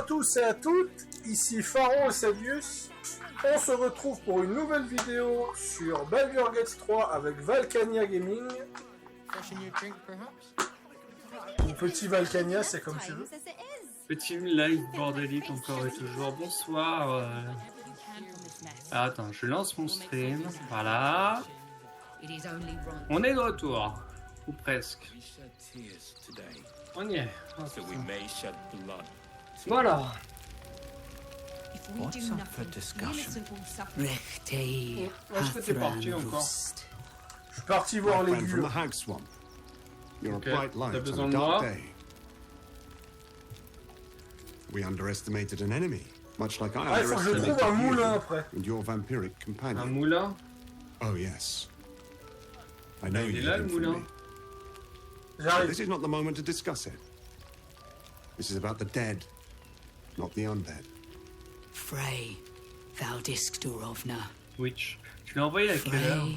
tous et à toutes, ici Pharaon et Sadius. On se retrouve pour une nouvelle vidéo sur Baldur's Gate 3 avec Valkania Gaming. Ou Petit Valkania, c'est comme tu veux. Petit live bordélique encore et toujours. Bonsoir. Attends, je lance mon stream. Voilà. On est de retour. Ou presque. On y est. Voilà. What's up for discussion? Est-ce que t'es parti encore? Je suis parti voir les from gueux. the Hag Swamp. You're Okay, a bright t'as light besoin on a de moi? dark day. We underestimated an enemy, much like I Ah, il faut que je underestimated trouve un moulin you après. and your vampiric Un companion. moulin? Oh yes. I know Il est you là, hid le him from moulin. me. But J'arrive. this is not the moment to discuss it. This is about the dead, not the undead. Frey, Valdisk Durovna. Witch. Tu l'as envoyé à quelle heure?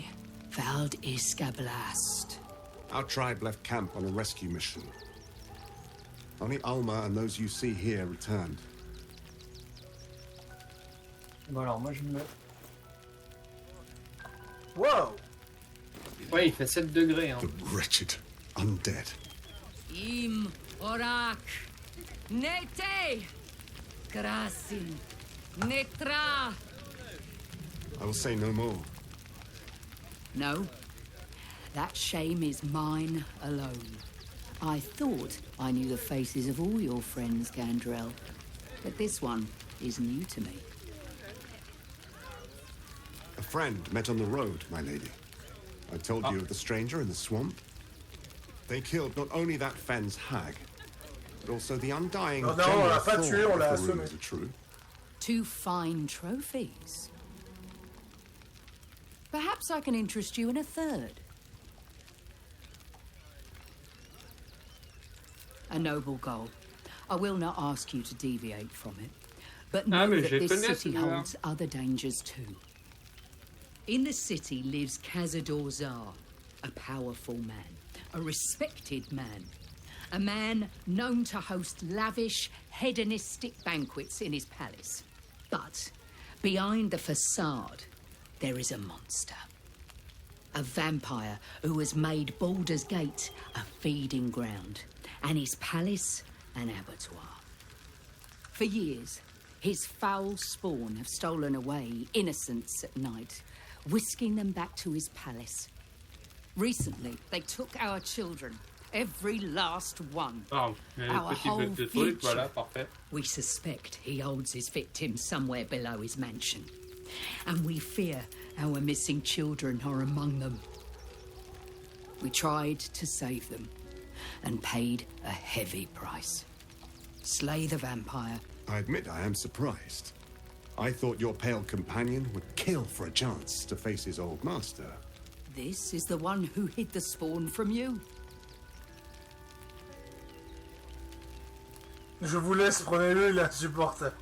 Frey, Valdiskablast. Our tribe left camp on a rescue mission. Only Alma and those you see here returned. Bon alors moi je me... Wow. Ouais, il fait 7 degrés. Hein. The wretched undead. Im Orak. Nete. Krasin. Netra. I will say no more. No. That shame is mine alone. I thought I knew the faces of all your friends, Gandrel. But this one is new to me. A friend met on the road, my lady. I told you of the stranger in the swamp. They killed not only that fen's hag, but also the undying Non, non, general on l'a pas Thor, tué, on l'a if the assommé. rumors are true. 2 fine trophies. Perhaps I can interest you in a third. A noble goal. I will not ask you to deviate from it, but know mais that je this connais city celui-là. holds other dangers too. In the city lives Cazador Zar, a powerful man, a respected man, a man known to host lavish, hedonistic banquets in his palace. But behind the facade, there is a monster. A vampire who has made Baldur's Gate a feeding ground, and his palace an abattoir. For years, his foul spawn have stolen away innocents at night, whisking them back to his palace. Recently, they took our children, every last one. Ah, il y a Our des petits whole bouts de trucs, future. voilà, parfait. We suspect he holds his victims somewhere below his mansion. And we fear our missing children are among them. We tried to save them and paid a heavy price. Slay the vampire. I admit I am surprised. I thought your pale companion would kill for a chance to face his old master. This is the one who hid the spawn from you. Je vous laisse, prenez-le, il est insupportable.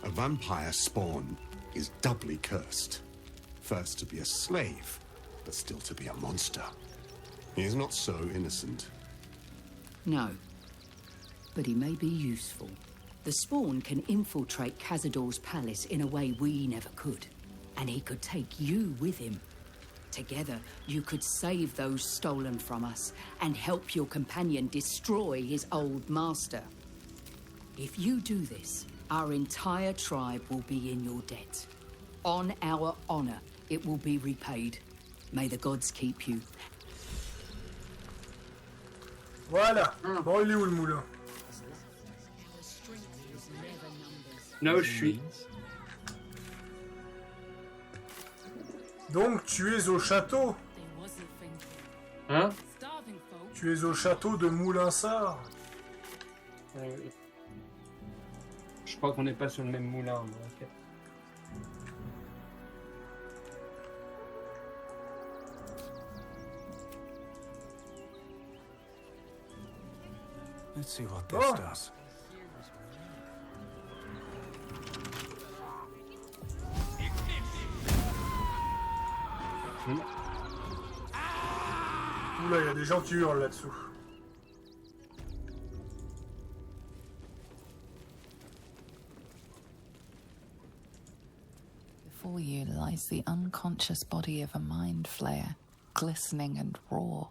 A vampire spawn is doubly cursed. First to be a slave, but still to be a monster. He is not so innocent. No. But he may be useful. The spawn can infiltrate Cazador's palace in a way we never could. And he could take you with him. Together, you could save those stolen from us and help your companion destroy his old master. If you do this, our entire tribe will be in your debt. On our honor, it will be repaid. May the gods keep you. Voilà. Bon, il est où le moulin? Là où je suis. Donc, tu es au château. Hein? Tu es au château de Moulinsart. Je crois qu'on n'est pas sur le même moulin. Mais ok. Let's see what this Oh. does. Oula, il y a des gens qui hurlent là-dessous. before you lies the unconscious body of a mind flayer, glistening and raw.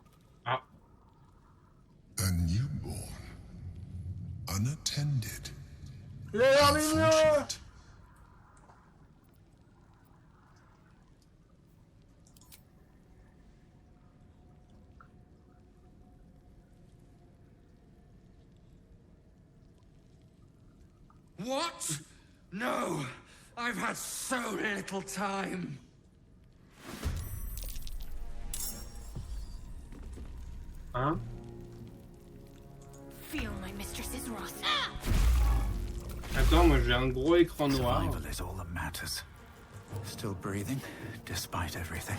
Ah. A newborn. Unattended. Il a l'air mignon. Unfortunate. What? No! I've had so little time! Hein? Feel my mistress's wrath. Attends, moi j'ai un gros écran noir. Survival is all that matters. Still breathing, despite everything.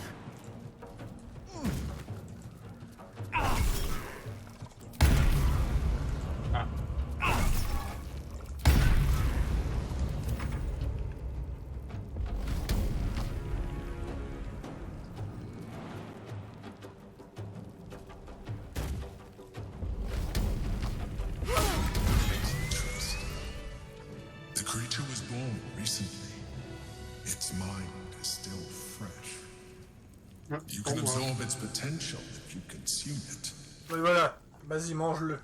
The creature was born recently. Its mind is still fresh. You can absorb its potential if you consume it. Oui, voilà. Vas-y, mange-le.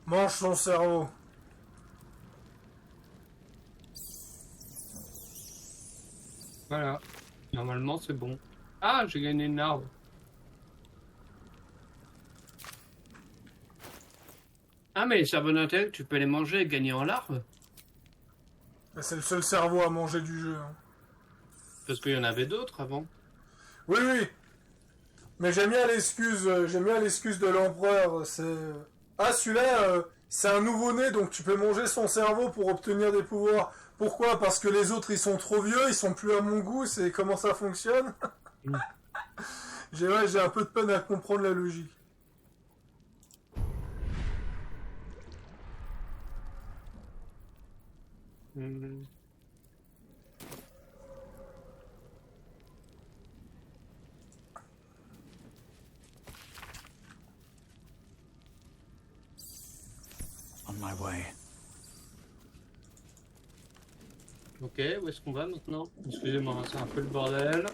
Mange son cerveau. Voilà. Normalement, c'est bon. Ah, j'ai gagné une arbre. Ah, mais les cerveaux d'intellect, tu peux les manger et gagner en larves? C'est le seul cerveau à manger du jeu. Hein. Parce qu'il y en avait d'autres avant. Oui, oui. Mais j'aime bien l'excuse de l'empereur. C'est ah, celui-là, c'est un nouveau-né, donc tu peux manger son cerveau pour obtenir des pouvoirs. Pourquoi? Parce que les autres, ils sont trop vieux, ils sont plus à mon goût. C'est comment ça fonctionne? J'ai un peu de peine à comprendre la logique. On my way. Ok, où est-ce qu'on va maintenant? Excusez-moi, c'est un peu le bordel.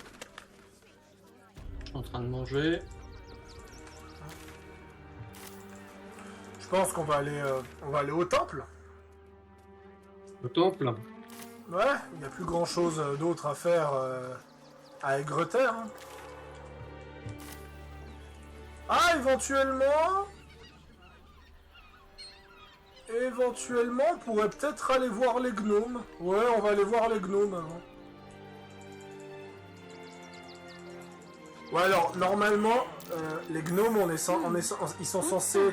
Je suis en train de manger. Je pense qu'on va aller au temple. Au temple? Ouais, il n'y a plus grand-chose d'autre à faire à Aigreterre. Hein. Ah, éventuellement, on pourrait peut-être aller voir les gnomes. Ouais, on va aller voir les gnomes avant. Ouais, alors, normalement, les gnomes, ils sont censés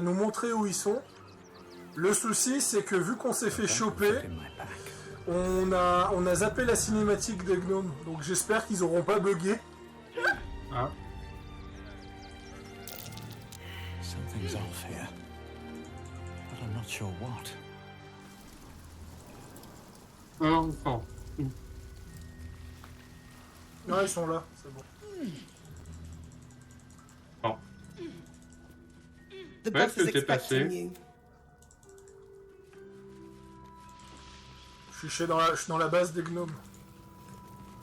nous montrer où ils sont. Le souci, c'est que vu qu'on s'est fait choper, on a zappé la cinématique des gnomes. Donc j'espère qu'ils auront pas bugué. Ah. Something's off here. But I'm not sure what. Non, non. Non, ils sont là, c'est bon. Bon. The Ouais, boss ce is que t'es passé. expecting you. Je suis dans la base des gnomes.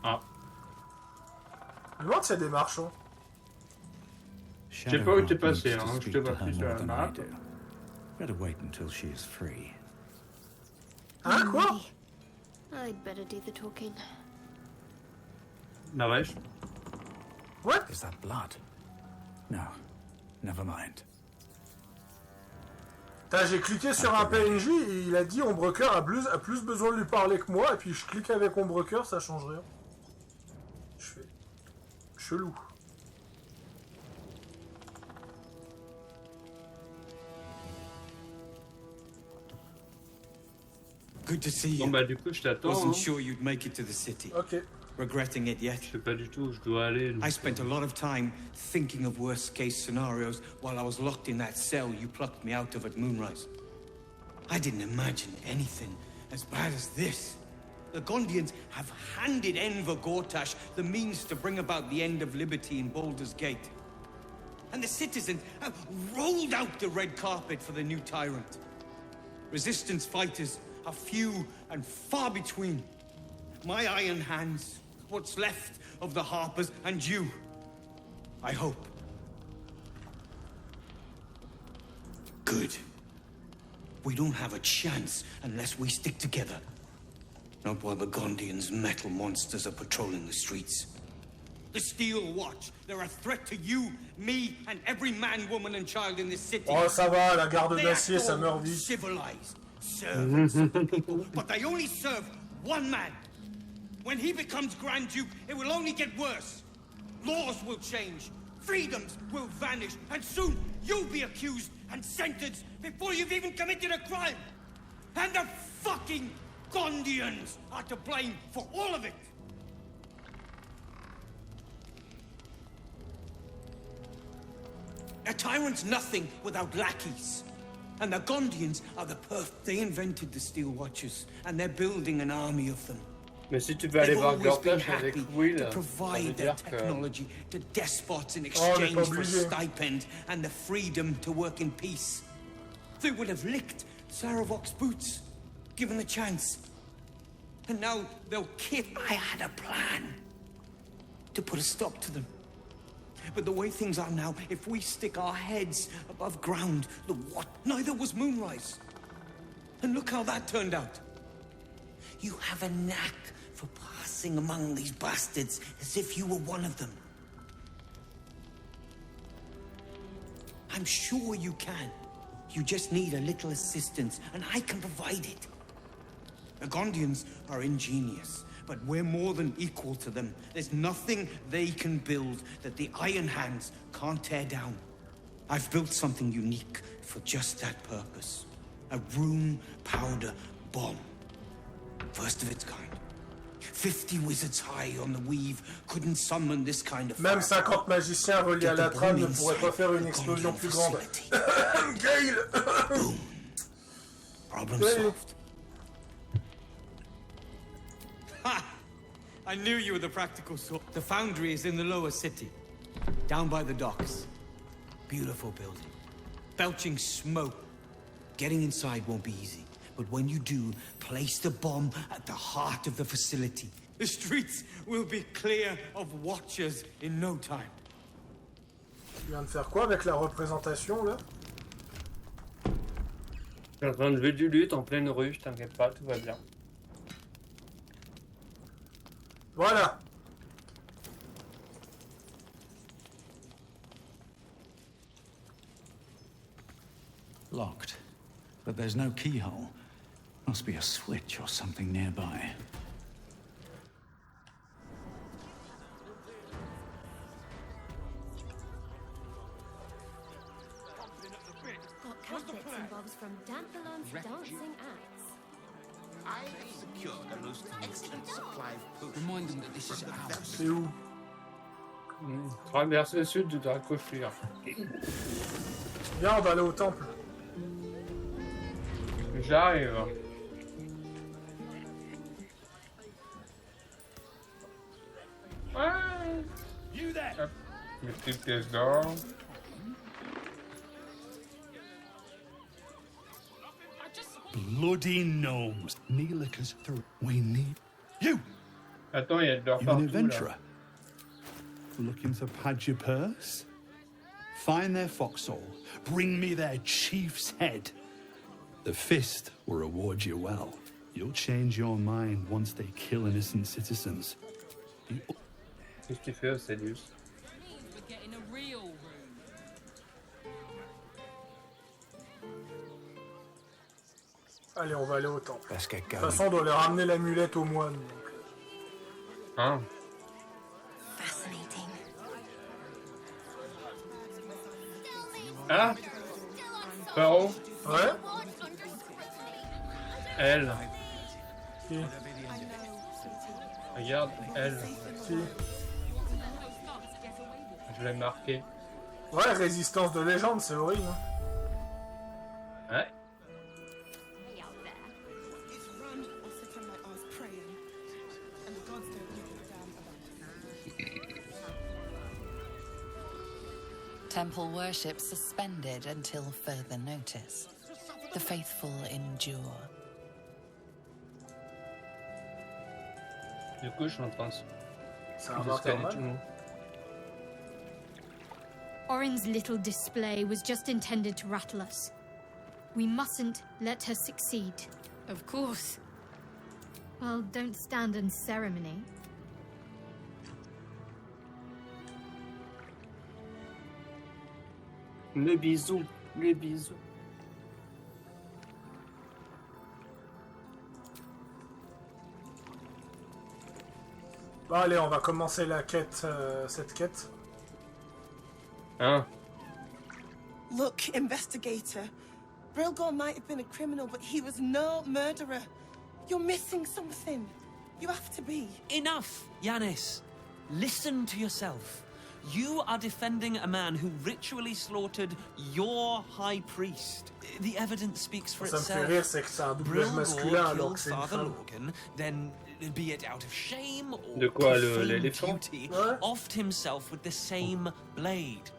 Ah. Je me demande s'il y a des marchands. Je sais pas où t'es passé, hein. Je te vois plus sur la map. Better wait until she is free. Hein, quoi? I'd better do the talking. Bah ouais. What? Is that blood? No. Never mind. J'ai cliqué sur un PNJ et il a dit Ombrecoeur a plus besoin de lui parler que moi, et puis je clique avec Ombrecoeur, ça change rien. Je fais chelou. Good to see Bon you. bah du coup je t'attends. Wasn't Hein. sure you'd make it to the city. Ok. Regretting it yet? Je sais pas du tout où je dois aller. donc, I spent a lot of time thinking of worst case scenarios while I was locked in that cell you plucked me out of at Moonrise. I didn't imagine anything as bad as this. The Gondians have handed Enver Gortash the means to bring about the end of liberty in Baldur's Gate. And the citizens have rolled out the red carpet for the new tyrant. Resistance fighters are few and far between. My iron hands, what's left of the Harpers, and you. I hope. Good. We don't have a chance unless we stick together. Not while the Gondians' metal monsters are patrolling the streets. The Steel Watch, they're a threat to you, me, and every man, woman, and child in this city. Oh, ça va, la garde d'acier, ça meurt vite. Civilized servants of the people, but they only serve one man. When he becomes Grand Duke, it will only get worse. Laws will change, freedoms will vanish, and soon you'll be accused and sentenced before you've even committed a crime. And the fucking Gondians are to blame for all of it. A tyrant's nothing without lackeys. And the Gondians are the perfect. They invented the Steel Watchers, and they're building an army of them. Mais si tu peux aller They've voir always been Gortash avec happy Will, to ça veut provide dire their que... technology to despots in on est exchange pas for a obligé. stipend and the freedom to work in peace. They would have licked Saravok's boots, given the chance. And now they'll kick. I had a plan to put a stop to them. But the way things are now, if we stick our heads above ground, the what? Neither was Moonrise. And look how that turned out. You have a knack for passing among these bastards as if you were one of them. I'm sure you can. You just need a little assistance, and I can provide it. The Gondians are ingenious, but we're more than equal to them. There's nothing they can build that the Iron Hands can't tear down. I've built something unique for just that purpose. A room powder bomb. First of its kind. 50 wizards high on the weave couldn't summon this kind of Même fire. 50 magiciens reliés à la trame ne pourraient pas faire une explosion plus grande. Gale. Boom. Problem Gale. solved. Ha! I knew you were the practical sort. The foundry is in the lower city, down by the docks. Beautiful building. Belching smoke. Getting inside won't be easy. But when you do, place the bomb at the heart of the facility. The streets will be clear of watchers in no time. Tu viens de faire quoi avec la représentation là? Je suis en train de lever du lutte en pleine rue, je t'inquiète pas, tout va bien. Voilà. Locked. But there's no keyhole. Must be a switch or something nearby. Got cat bits and bobs from Dampalon's dancing acts. I've secured a most excellent supply of potions. Remind them that this is ours. C'est où? Traverser le sud de Dracophir. Viens, on va aller au temple. J'arrive. Ouais. Hop, mes petites pièces d'or. Bloody gnomes. Neelikers through. We need you. Attends, il y a de l'or You an partout adventurer? là. Looking to pad your purse? Find their foxhole. Bring me their chief's head. The fist will reward you well. You'll change your mind once they kill innocent citizens. Qu'est-ce que tu fais, Ocelius? Allez, on va aller au temple. Let's get De toute going. façon, on doit leur ramener l'amulette au moine. Donc. Hein? Fascinating. Ah? Pharaon? Ouais? Elle. Qui? Regarde, elle. Qui? Je l'ai marqué. Ouais, résistance de légende, c'est horrible. Hein. Ouais. Temple worship suspended until further notice. The faithful endure. Du coup, je suis en train de... C'est un marqueur mal. Orin's little display was just intended to rattle us. We mustn't let her succeed. Of course. Well, don't stand in ceremony. Le bisou, le bisou. Bon, allez, on va commencer la quête, cette quête. Hein? Look, investigator. Brilgor might have been a criminal, but he was no murderer. You're missing something. You have to be. Enough, Yanis. Listen to yourself. You are defending a man who ritually slaughtered your high priest. The evidence speaks for Ça me itself. fait rire, c'est que c'est un doublage masculin alors que c'est une Father femme. Lorcan, then, be it out of shame or De quoi, profane l'éléphant? duty, offed himself with the same blade.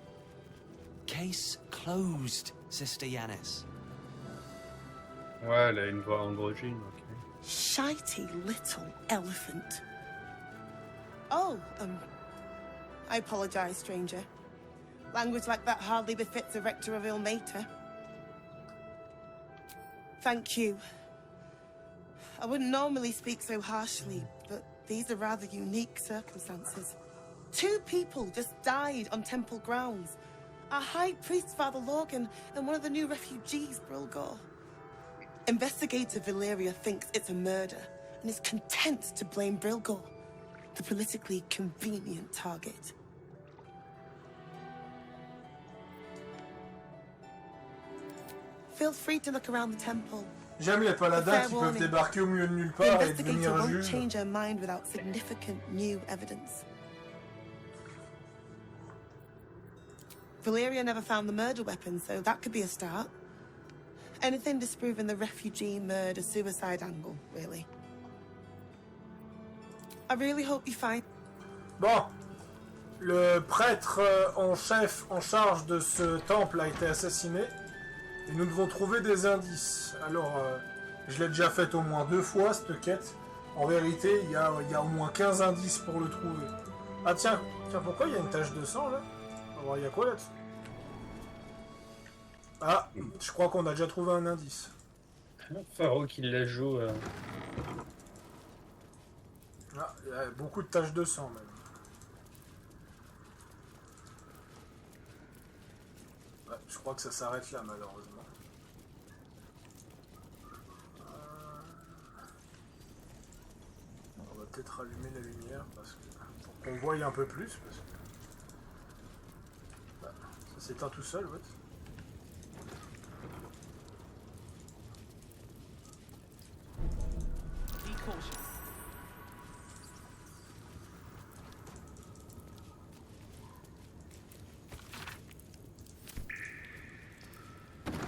Case closed, Sister Yanis. Ouais, elle a une voix androgyne, ok. Shitey little elephant. Oh, I apologize, stranger. Language like that hardly befits a rector of Ilmater. Thank you. I wouldn't normally speak so harshly, but these are rather unique circumstances. 2 people just died on temple grounds. Our High Priest, Father Lorcan, and one of the new refugees, Brilgor. Investigator Valeria thinks it's a murder, and is content to blame Brilgor, the politically convenient target. Feel free to look around the temple. J'aime les paladins qui peuvent débarquer au milieu de nulle part et devenir Investigator won't juge. change her mind without significant new evidence. Valeria never found the murder weapon, so that could be a start. Anything disproving the refugee murder-suicide angle, really. I really hope you find... Bon, le prêtre en chef en charge de ce temple a été assassiné. Et nous devons trouver des indices. Alors, je l'ai déjà fait au moins 2 fois, cette quête. En vérité, il y a au moins 15 indices pour le trouver. Ah tiens, pourquoi il y a une tache de sang, là? On va voir, il y a quoi là-dessus? Ah, je crois qu'on a déjà trouvé un indice. Pharaon qui la joue. Ah, il y a beaucoup de taches de sang, même. Ouais, je crois que ça s'arrête là, malheureusement. On va peut-être rallumer la lumière parce que, pour qu'on voie un peu plus. Parce que... bah, ça s'éteint tout seul, ouais.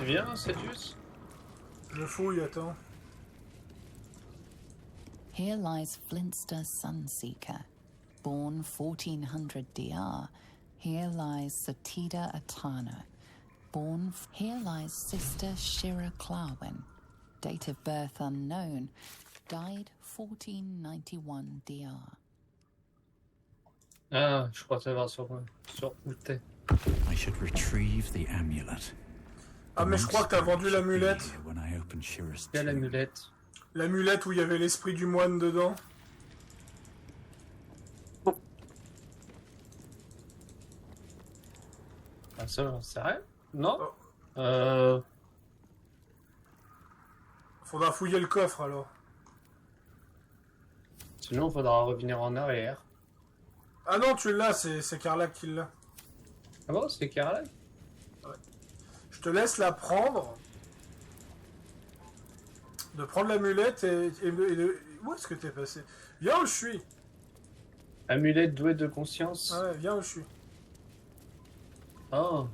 Viens, Cedius. Je fouille, attends. Here lies Flintster Sunseeker, born 1400 DR. Here lies Satida Atana, born... Here lies Sister Shira Clawin, date of birth unknown, died 1491 DR. Ah, je crois savoir sur où t'es. I should retrieve the amulet. Ah, mais je crois que t'as vendu l'amulette. Il y a l'amulette. L'amulette où il y avait l'esprit du moine dedans. Ah, ça, sérieux? Non? Faudra fouiller le coffre alors. Sinon, il faudra revenir en arrière. Ah non, tu l'as, c'est Carla qui l'a. Ah bon, c'est Carla? Ouais. Je te laisse la prendre. De prendre l'amulette et où est-ce que t'es passé? Viens où je suis. Amulette douée de conscience. Ah ouais, viens où je suis. Oh.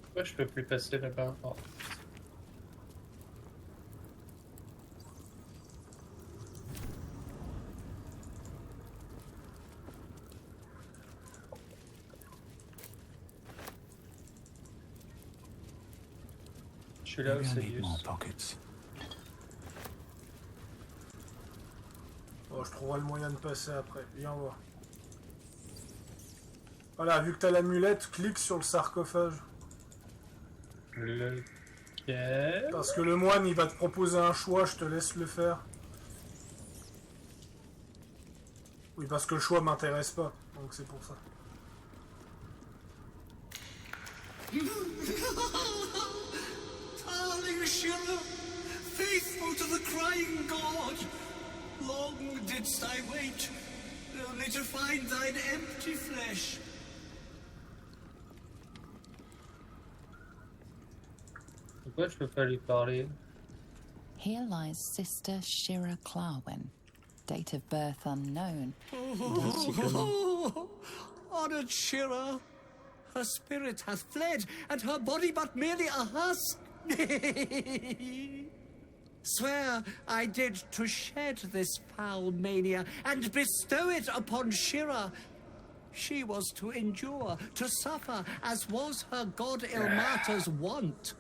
Pourquoi je peux plus passer là-bas? Oh. suis là où Maybe I c'est need more juste. pockets. Bon, je trouverai le moyen de passer après. Viens voir. Voilà, vu que t'as l'amulette, clique sur le sarcophage. Lequel? Parce que le moine, il va te proposer un choix, je te laisse le faire. Oui, parce que le choix m'intéresse pas, donc c'est pour ça. Darling Shira, faithful to the crying god, long didst I wait, only to find thine empty flesh. Pourquoi je peux pas lui parler? Here lies Sister Shira Clarwin, date of birth unknown. Honored Shira, her spirit hath fled, and her body but merely a husk. Swear I did to shed this foul mania and bestow it upon Shira. She was to endure, to suffer, as was her god Ilmata's wont.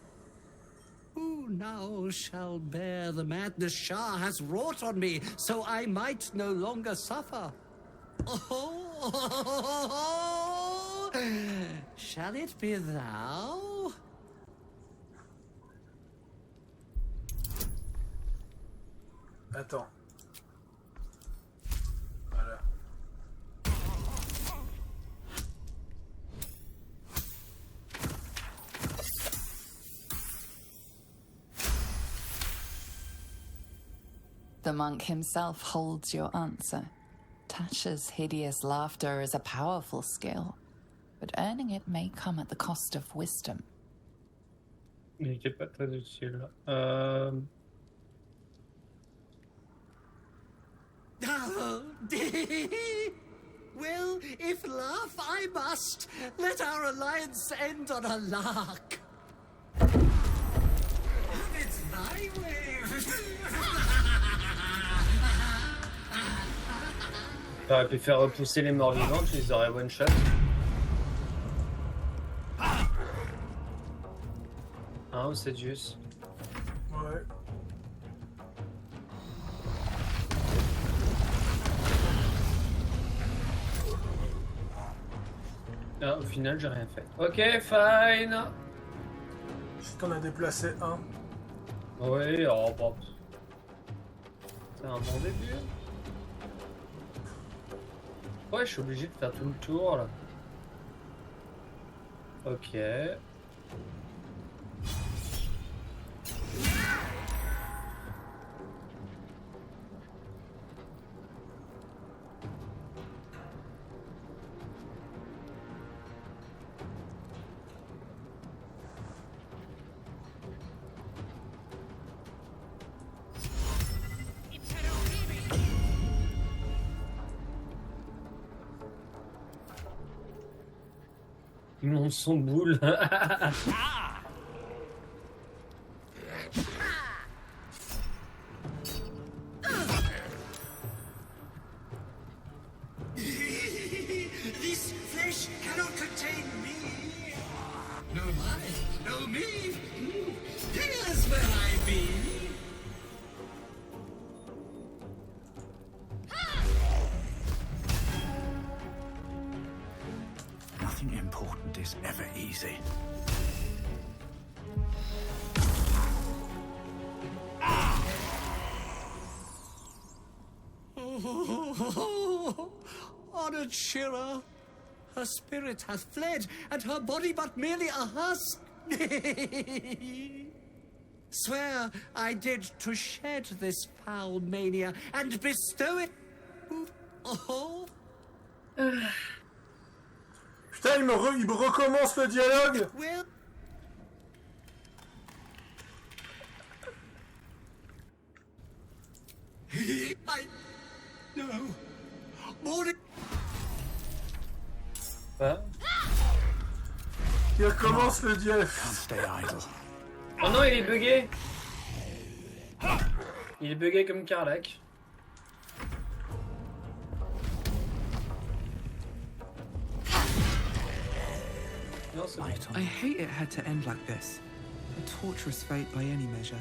Who now shall bear the madness Shah has wrought on me, so I might no longer suffer? Oh, shall it be thou? Attends. Voilà. The monk himself holds your answer. Tasha's hideous laughter is a powerful skill, but earning it may come at the cost of wisdom. Il était pas très utile. Well, if laugh I must, let our alliance end on a lark. It's thy way. T'aurais pu faire repousser les morts vivants, tu les aurais one shot. Hein, ou c'est juste. Ouais. Ah, au final, j'ai rien fait. Ok, fine. Si t'en as déplacé un. Oui, oh, bon. C'est un bon début. Ouais, je suis obligé de faire tout le tour là. Ok. Il monte son boule. This flesh cannot contain me. No mind, no me. Here's where I be. Nothing important is ever easy. Honored Shira, her spirit hath fled, and her body but merely a husk. Swear I did to shed this foul mania and bestow it. Oh. Putain, il me recommence le dialogue. Well. No. Morning. Hein? Il recommence le dialogue. Oh non, il est bugué. Il est bugué comme Karlach. I hate it had to end like this. A torturous fate by any measure.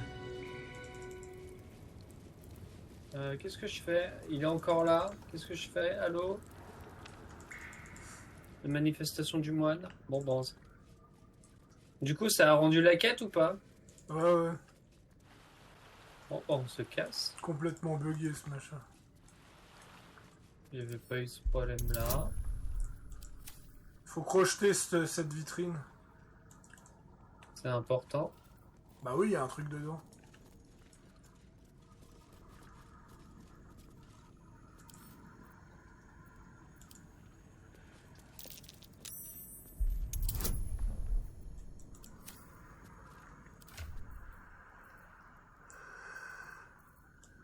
Qu'est-ce que je fais? Il est encore là. Qu'est-ce que je fais? Allô? La manifestation du moine. Bon. Du coup, ça a rendu la quête ou pas? Ouais. Bon, on se casse. Complètement bugué ce machin. J'avais pas eu ce problème-là. Faut crocheter cette vitrine. C'est important. Bah oui, il y a un truc dedans.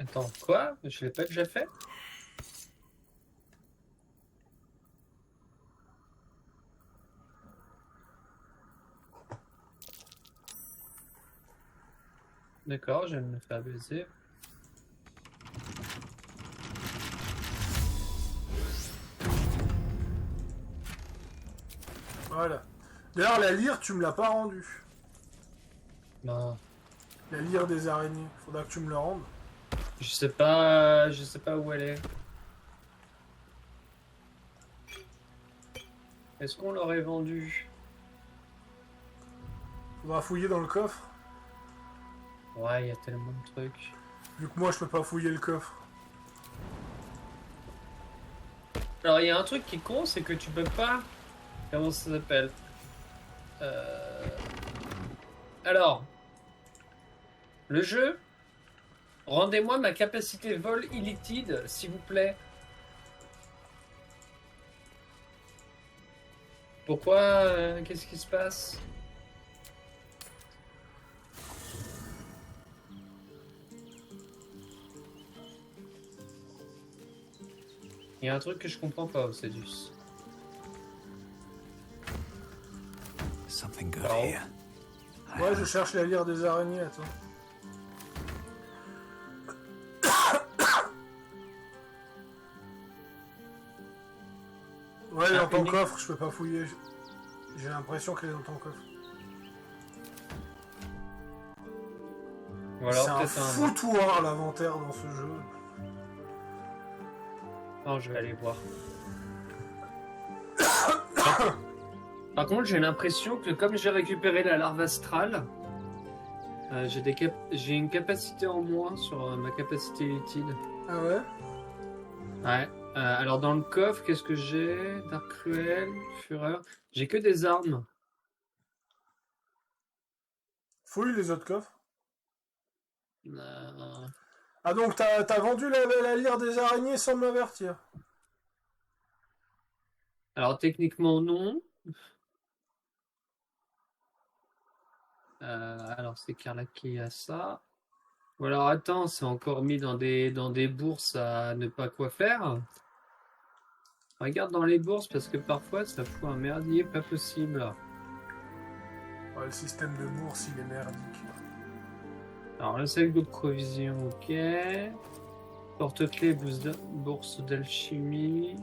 Attends, quoi? Je l'ai pas déjà fait? D'accord, je vais me faire baiser. Voilà. D'ailleurs, la lyre, tu me l'as pas rendue. Non. La lyre des araignées. Faudra que tu me la rendes. Je sais pas où elle est. Est-ce qu'on l'aurait vendue? Faudra fouiller dans le coffre. Ouais, il y a tellement de trucs. Vu que moi, je peux pas fouiller le coffre. Alors, il y a un truc qui est con, c'est que tu peux pas... Comment ça s'appelle? Alors, le jeu... Rendez-moi ma capacité vol illiquide, s'il vous plaît. Pourquoi? Qu'est-ce qui se passe? Il y a un truc que je comprends pas, Ocedus. Something good Oh. here. Ouais, je cherche la lyre des araignées, attends. Ouais, elle est dans ton coffre, je peux pas fouiller. J'ai l'impression qu'elle est dans ton coffre. Ou alors c'est un peut-être foutoir l'inventaire dans ce jeu. Non, je vais aller voir. Par contre, j'ai l'impression que comme j'ai récupéré la larve astrale, j'ai une capacité en moins sur ma capacité utile. Ah ouais? Ouais. Alors dans le coffre, qu'est-ce que j'ai? Dark Cruel, Fureur. J'ai que des armes. Fouille les autres coffres. Euh, Ah donc t'as vendu la lyre des araignées sans m'avertir? Alors techniquement non. Alors c'est Carla qui a ça. Ou alors attends, c'est encore mis dans des bourses à ne pas quoi faire. Regarde dans les bourses parce que parfois ça fout un merdier pas possible. Ouais, le système de bourse il est merdique. Alors le sac de provision, ok. Porte-clés, bourse d'alchimie.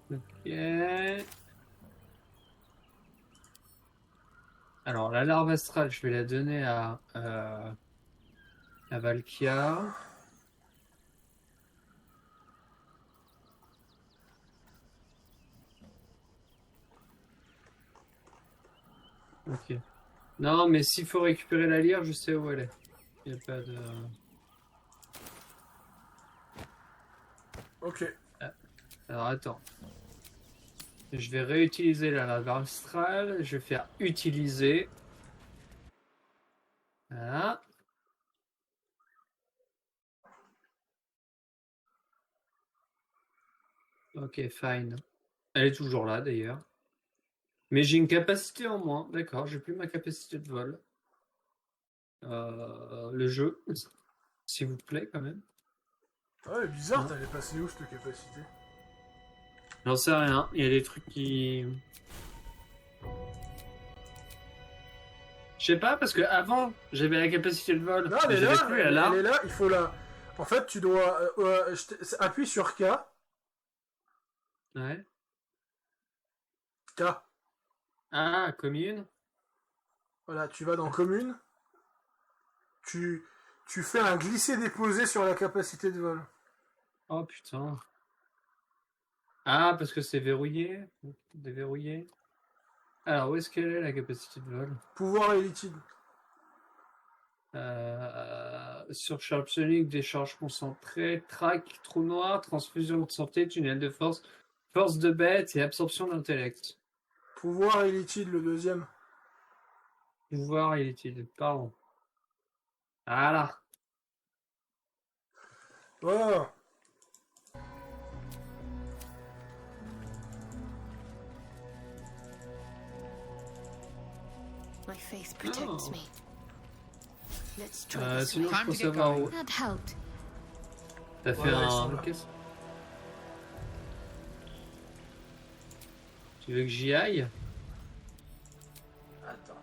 Ok. Alors la larve astrale, je vais la donner à Valkia. Ok. Non, mais s'il faut récupérer la lyre, je sais où elle est. Il n'y a pas de... Ok. Alors attends. Je vais réutiliser la larve astrale. Je vais faire utiliser. Voilà. Ok, fine. Elle est toujours là d'ailleurs. Mais j'ai une capacité en moins. D'accord, j'ai plus ma capacité de vol. Le jeu, s'il vous plaît, quand même. Ouais, bizarre, t'allais passer où cette capacité? J'en sais rien. Il y a des trucs qui... Je sais pas, parce que avant j'avais la capacité de vol. Non, elle est j'avais là, plus elle la larve. est là, il faut la... En fait, tu dois... appuie sur K. Ouais. K. Ah, commune. Voilà, tu vas dans commune. Tu fais un glisser-déposer sur la capacité de vol. Oh putain. Ah, parce que c'est verrouillé. Déverrouillé. Alors, où est-ce qu'elle est la capacité de vol? Pouvoir et liquide. Surcharge psionique, décharge concentrée, trac, trou noir, transfusion de santé, tunnel de force, force de bête et absorption d'intellect. Pouvoir et liquide, le deuxième. Pouvoir et liquide, pardon. Voilà. Oh. My faith protects me. Let's try this Sinon, way. je peux savoir où. That helped. T'as fait Ouais, ils un. sont là. Qu'est-ce- Tu veux que j'y aille? Attends.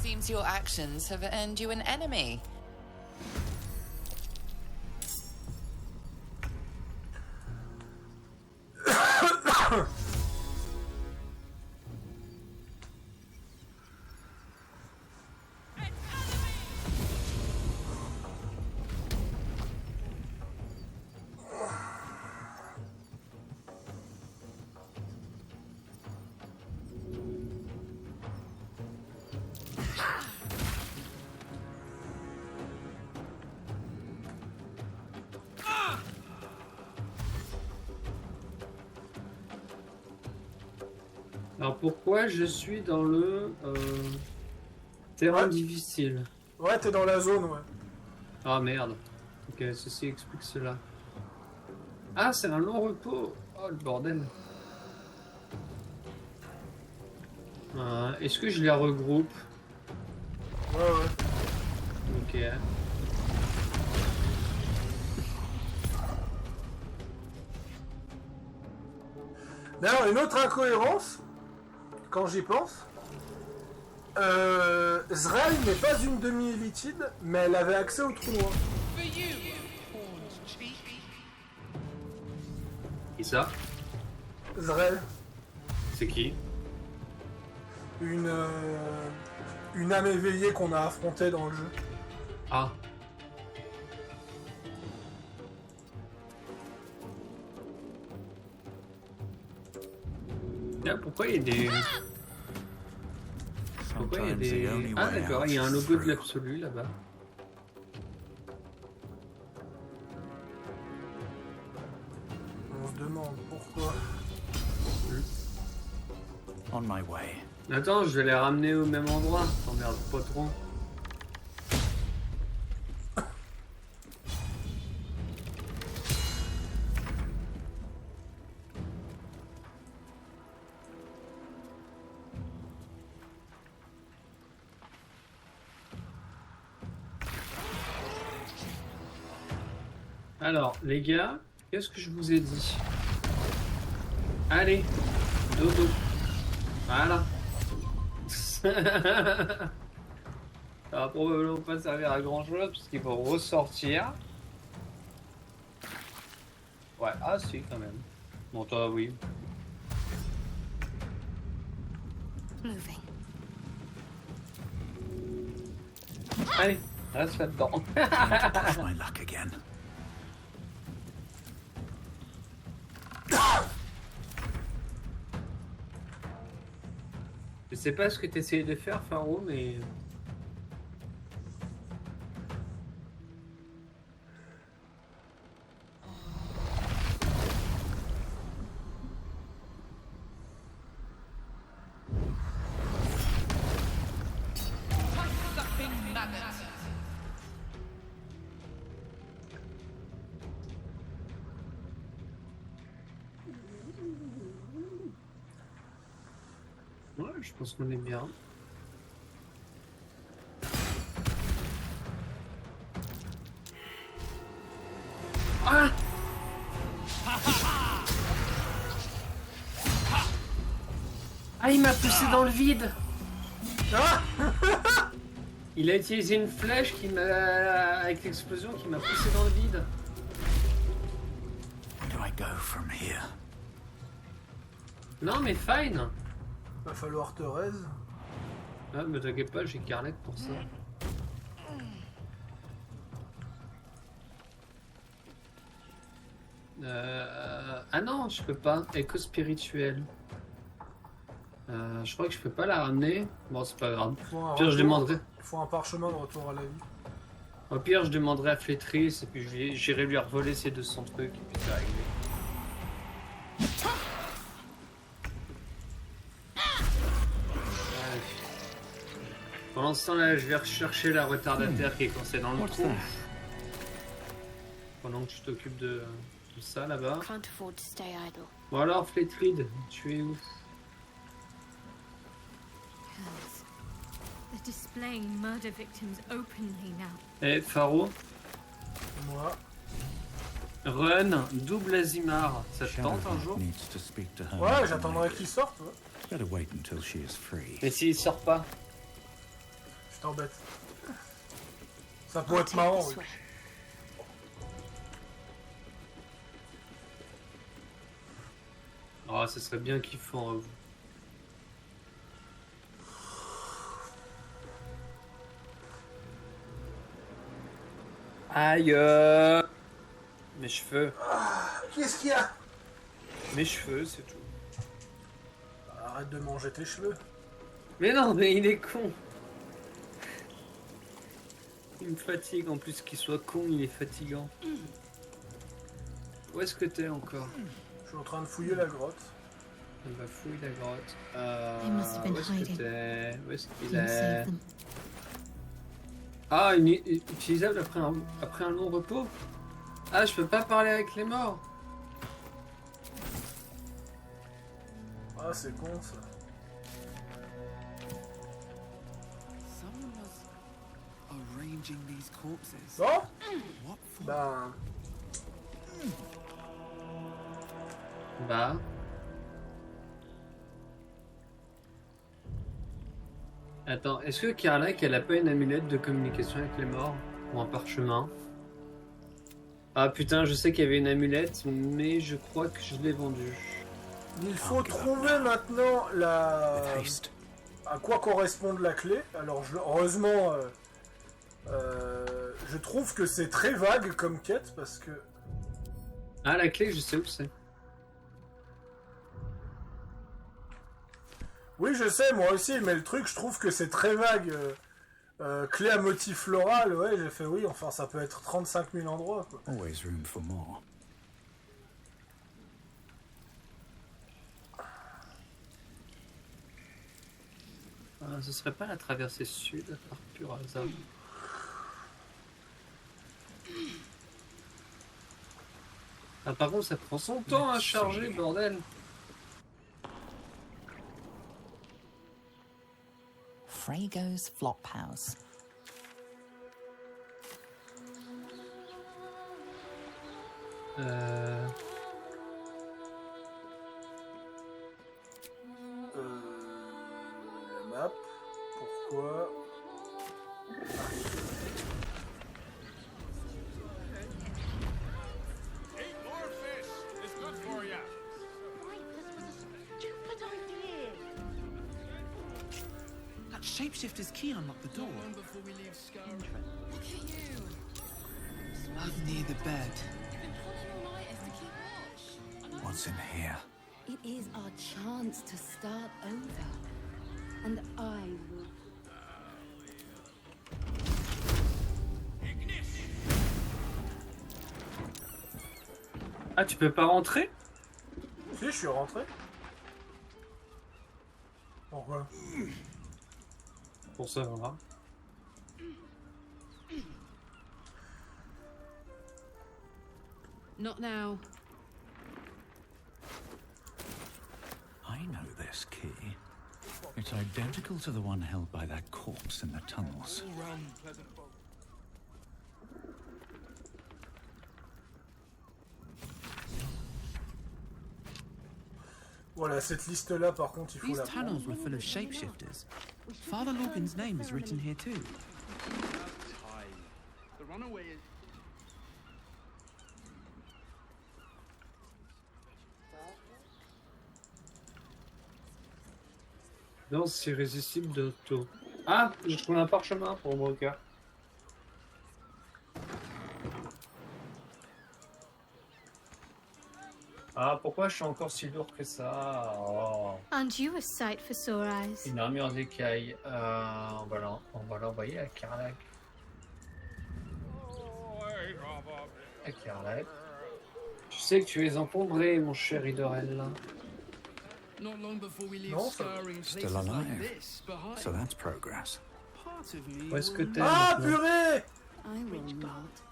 Seems your actions have earned you an enemy. Alors pourquoi je suis dans le terrain Ouais. difficile? Ouais, t'es dans la zone, ouais. Ah merde. Ok, ceci explique cela. Ah, c'est un long repos. Oh le bordel. Est-ce que je les regroupe? Ouais, ouais. Ok. D'ailleurs, une autre incohérence, quand j'y pense, Zrael n'est pas une demi-élitide, mais elle avait accès au trou noir. Qui ça? Zrael, C'est qui? une âme éveillée qu'on a affrontée dans le jeu. Ah. Tiens, pourquoi il y a des... Pourquoi il y a des... Ah d'accord, il y a un logo de l'absolu là-bas. On se demande pourquoi. On my way. Attends, je vais les ramener au même endroit. T'emmerdes pas trop. Alors, les gars, qu'est-ce que je vous ai dit? Allez, dodo. Voilà. Ça va probablement pas servir à grand chose parce qu'il faut ressortir. Ouais, ah si quand même. Bon toi oui. Moving. Allez, reste là-dedans. Push my luck again. Je sais pas ce que tu essayais de faire, Faro, mais... Ouais, je pense qu'on est bien. Ah! Ah, il m'a poussé dans le vide! Ah! Il a utilisé une flèche qui m'a... avec l'explosion qui m'a poussé dans le vide. Where do I go from here? Non mais fine. Va falloir te raise. Ah mais t'inquiète pas, j'ai Carlette pour ça. Ah non, je peux pas. Écho spirituel. Je crois que je peux pas la ramener. Bon, c'est pas grave. Au pire, je demanderai. Il faut un parchemin de retour à la vie. Au pire, je demanderai à Flétrice et puis j'irai lui revoler ses 200 trucs et puis c'est réglé. Pendant ce temps-là, je vais rechercher la retardataire qui est coincée dans le trou. Pendant que tu t'occupes de ça là-bas. Bon alors, Flétride, tu es où? They're displaying murder victims openly now. Eh, Faro? Moi. Run, double Azimar. Ça te tente un jour? Ouais, j'attendrai qu'il sorte. Ouais. Mais s'il sort pas? Je t'embête. Ça pourrait être marrant, oui. Ah, ce serait bien kiffant. Aïe. Mes cheveux. Qu'est-ce qu'il y a? Mes cheveux, c'est tout. Arrête de manger tes cheveux. Mais non, mais il est con. Il me fatigue, en plus qu'il soit con, il est fatigant. Où est-ce que t'es encore? Je suis en train de fouiller la grotte. On va fouiller la grotte. Où est-ce que t'es? Où est-ce qu'il est? Ah, utilisable après un long repos? Ah, je peux pas parler avec les morts. Ah, c'est con ça. Bon? Ben... Bah... Attends, est-ce que Karlach, elle a pas une amulette de communication avec les morts? Ou un parchemin? Ah putain, je sais qu'il y avait une amulette, mais je crois que je l'ai vendue. Il faut trouver maintenant la... à quoi correspond la clé. Alors, heureusement, je trouve que c'est très vague comme quête, parce que... Ah, la clé, je sais où c'est. Oui, je sais, moi aussi, mais le truc, je trouve que c'est très vague. Clé à motif floral, ouais, j'ai fait oui, enfin, ça peut être 35 000 endroits, quoi. Always room for more. Ce serait pas la traversée sud, par pur hasard. Ah, par contre, ça prend son temps à charger, bordel. Frago's Flophouse. La map, pourquoi? That shapeshifter's key unlocked the door. Look at you. Up near the bed. What's in here? It is our chance to start over. And I will. Ah, tu peux pas rentrer? Si, je suis rentré. Pourquoi? Pour ça, voilà. Not now. I know this key. It's identical to the one held by that corpse in the tunnels. Voilà, cette liste-là, par contre, il faut These la tunnels prendre. were full of shapeshifters. Father Logan's name is written here too. The runaway is... Danse irrésistible d'Otto. Ah, j'ai trouvé un parchemin pour mon cœur. Ah, pourquoi je suis encore si lourd que ça? Oh. Aren't you a sight for sore eyes? Une armure d'écailles. On va l'envoyer à Karlach. À Karlach. Tu sais que tu es encombré, mon cher Idorel. Non, Still alive. So that's progress. Où est-ce que t'es? Ah, maintenant purée!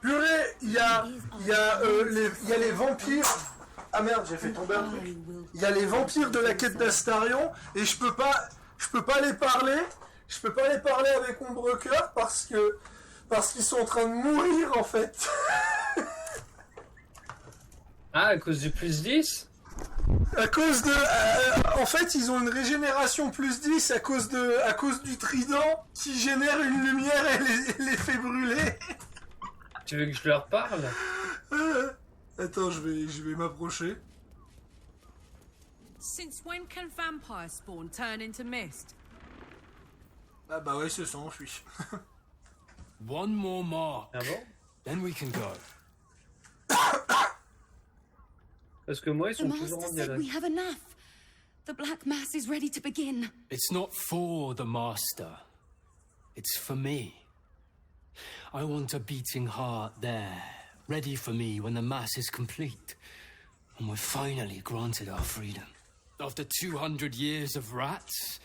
Purée, il y a les vampires. Ah merde, j'ai fait tomber un truc. Il y a les vampires de la quête d'Astarion et je peux pas les parler. Je peux pas les parler avec Ombrecoeur parce qu'ils sont en train de mourir en fait. Ah, à cause du plus 10? À cause de... en fait, ils ont une régénération plus 10 à cause du trident qui génère une lumière et les fait brûler. Tu veux que je leur parle? Attends, je vais m'approcher. Since when can vampire spawn turn into mist? Ah bah ouais, ça s'enfuit. One more mark. Ah bon? Then we can go. Parce que moi, ils The sont toujours master en said dialogue. we have enough. The Black Mass is ready to begin. It's not for the master. It's for me. I want a beating heart there, ready for me when the mass is complete. And we're finally granted our freedom. After 200 years of rats,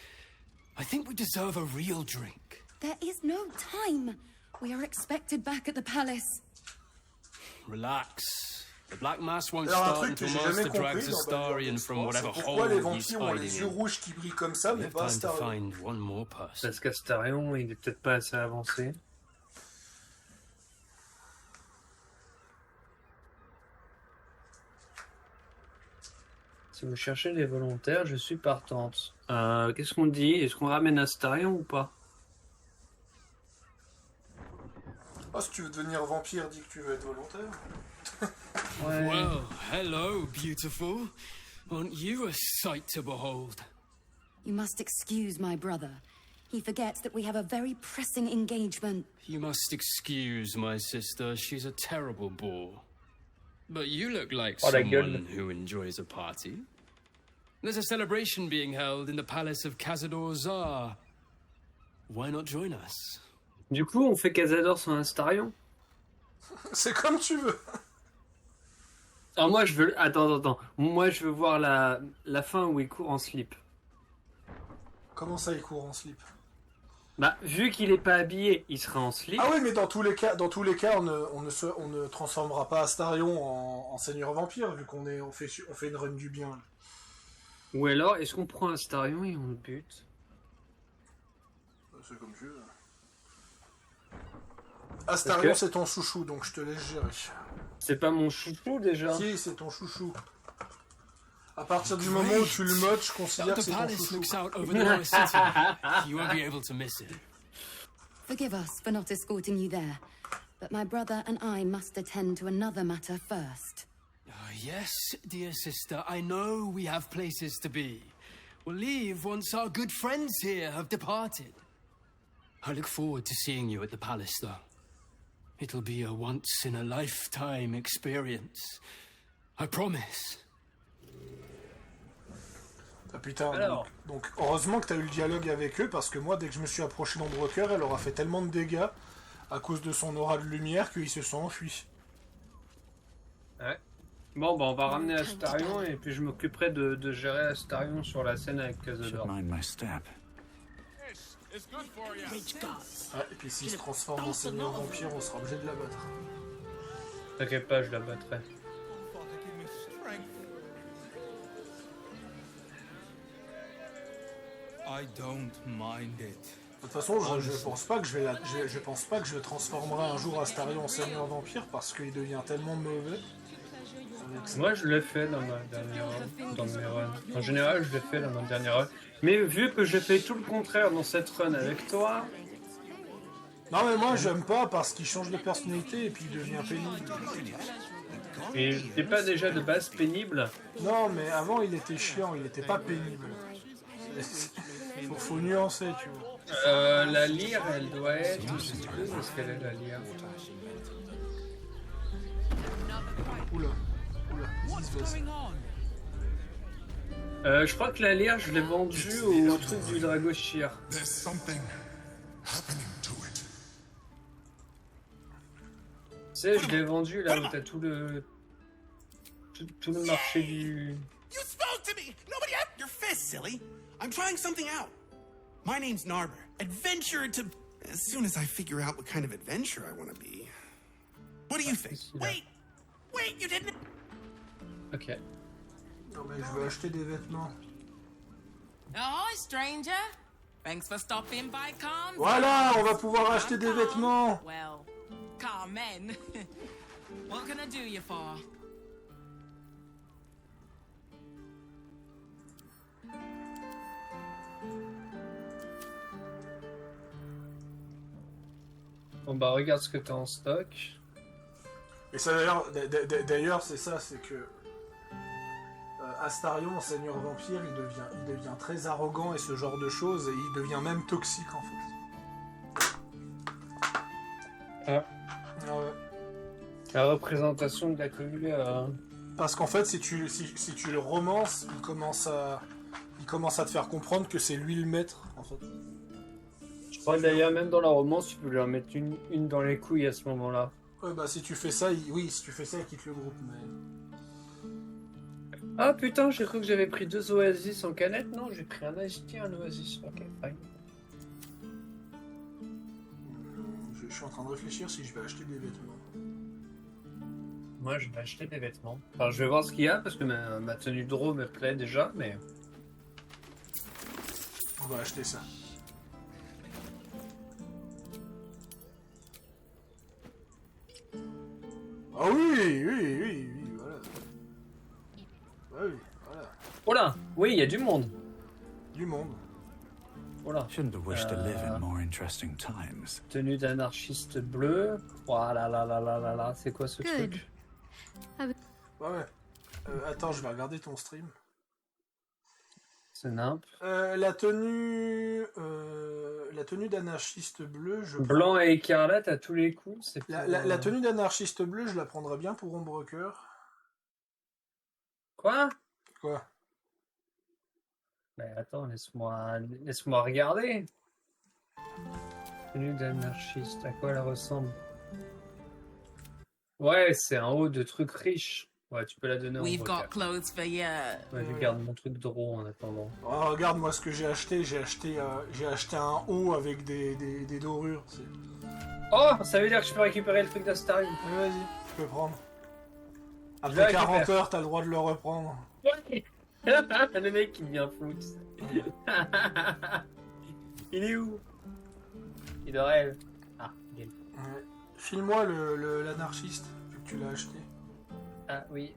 I think we deserve a real drink. There is no time. We are expected back at the palace. Relax. The Black Mass won't Alors un start truc que until j'ai jamais Master drags compris dans Astarion from Baldur's whatever Gate 3, c'est pourquoi les hole he's vampires ont les hiding yeux in. rouges qui brillent comme ça, We mais have pas time to Astarion. find one more person. Parce qu'Astarion, il est peut-être pas assez avancé. Si vous cherchez les volontaires, je suis partante. Qu'est-ce qu'on dit? Est-ce qu'on ramène Astarion ou pas? Oh, si tu veux devenir vampire, dis que tu veux être volontaire. Ouais. Well, hello, beautiful. Aren't you a sight to behold? You must excuse my brother. He forgets that we have a very pressing engagement. You must excuse my sister. She's a terrible bore. But you look like Oh, la gueule. someone who enjoys a party. There's a celebration being held in the palace of Cazador Zar. Why not join us? Du coup, on fait Cazador sans Astarion? C'est comme tu veux. Alors moi, je veux... Attends. Moi, je veux voir la fin où il court en slip. Comment ça, il court en slip? Bah, vu qu'il est pas habillé, il sera en slip. Ah oui, mais dans tous les cas, on ne transformera pas Astarion en seigneur vampire, vu on fait une run du bien. Là. Ou alors, est-ce qu'on prend Astarion et on le bute? C'est comme tu veux. Astarion, c'est ton chouchou, donc je te laisse gérer. C'est pas mon chouchou déjà? Si, c'est ton chouchou. À partir du moment où tu le modes, je considère que The c'est ton palace chouchou. looks out over the North City. You won't be able to miss it. Forgive us for not escorting you there, but my brother and I must attend to another matter first. Yes, dear sister, I know we have places to be. We'll leave once our good friends here have departed. I look forward to seeing you at the palace, though. It'll be a once-in-a-lifetime experience. I promise. Ah putain, Alors. donc heureusement que t'as eu le dialogue avec eux, parce que moi, dès que je me suis approché d'Ombrecoeur, elle aura fait tellement de dégâts à cause de son aura de lumière qu'ils se sont enfuis. Ouais. Bon, bah on va ramener Astarion et puis je m'occuperai de gérer Astarion sur la scène avec Cazador. Mind my step. Ouais, et puis s'il se transforme en seigneur vampire, on sera obligé de l'abattre. T'inquiète pas, je la battrai. I don't mind it. De toute façon, je pense pas que je pense pas que je transformerai un jour Astarion en seigneur vampire parce qu'il devient tellement mauvais. Moi, je l'ai fait dans ma dernière dans mes runs. En général, je l'ai fait dans ma dernière run. Mais vu que j'ai fait tout le contraire dans cette run avec toi... Non mais moi, j'aime pas parce qu'il change de personnalité et puis il devient pénible. Et t'es pas déjà de base pénible? Non, mais avant, il était chiant, il était pas pénible. Faut nuancer, tu vois. La lyre, elle doit être... Je sais plus où est-ce qu'elle est, la lyre. Oula, this is best. Je crois que la lyre, je l'ai vendue au truc du Dragoshir. There's something happening to it. Tu sais, je l'ai vendue là où t'as tout le marché du... You spoke to me! Nobody had your fist, silly! I'm trying something out. My name's Narber. Adventure to... As soon as I figure out what kind of adventure I want to be. What do you think? Wait! Wait, you didn't... Ok. Non mais je veux acheter des vêtements. Hi, stranger. Thanks for stopping by, Calm. Voilà, on va pouvoir acheter des vêtements. Well, Carmen. What can I do you for? Bon bah regarde ce que t'as en stock. Et ça d'ailleurs c'est ça, c'est que Astarion, seigneur vampire, il devient très arrogant et ce genre de choses, et il devient même toxique en fait. Ah. Ah ouais. La représentation de la commune. Parce qu'en fait, si tu le romances, il commence à te faire comprendre que c'est lui le maître en fait. Je crois que d'ailleurs même dans la romance, tu peux lui en mettre une dans les couilles à ce moment-là. Ouais bah si tu fais ça, il quitte le groupe. Mais... Ah putain, j'ai cru que j'avais pris 2 oasis en canette. Non, j'ai pris un oasis. Ok, fine. Je suis en train de réfléchir si je vais acheter des vêtements. Moi, je vais acheter des vêtements. Enfin, je vais voir ce qu'il y a parce que ma tenue de draw me plaît déjà, mais... On va acheter ça. Ah oui, voilà. Oui, voilà. Oh là, oui, il y a du monde. Du monde. Voilà. Shouldn't have wished to live in more interesting times. Tenue d'anarchiste bleu. Voilà, là, c'est quoi ce Good. truc? Ouais. Attends, je vais regarder ton stream. C'est nimp. La tenue d'anarchiste bleu, Blanc et écarlate à tous les coups. C'est la tenue d'anarchiste bleu, je la prendrais bien pour Ombrecoeur. Quoi? Quoi? Mais attends, laisse-moi regarder. Tenue d'anarchiste, à quoi elle ressemble? Ouais, c'est un haut de truc riche. Ouais, tu peux la donner en We've Ombrecoeur. got clothes for you. Ouais, je garde mon truc de draw en attendant. Oh, regarde moi ce que j'ai acheté. J'ai acheté un haut avec des dorures. Oh, ça veut dire que je peux récupérer le truc d'Astarion. Oui, vas-y, tu peux prendre. Après 40 heures, t'as le droit de le reprendre. Ouais. Le mec qui devient flou. Il est où? Il rêve. Ah, il est là. Ouais. File-moi l'anarchiste, vu que tu l'as acheté. Ah oui,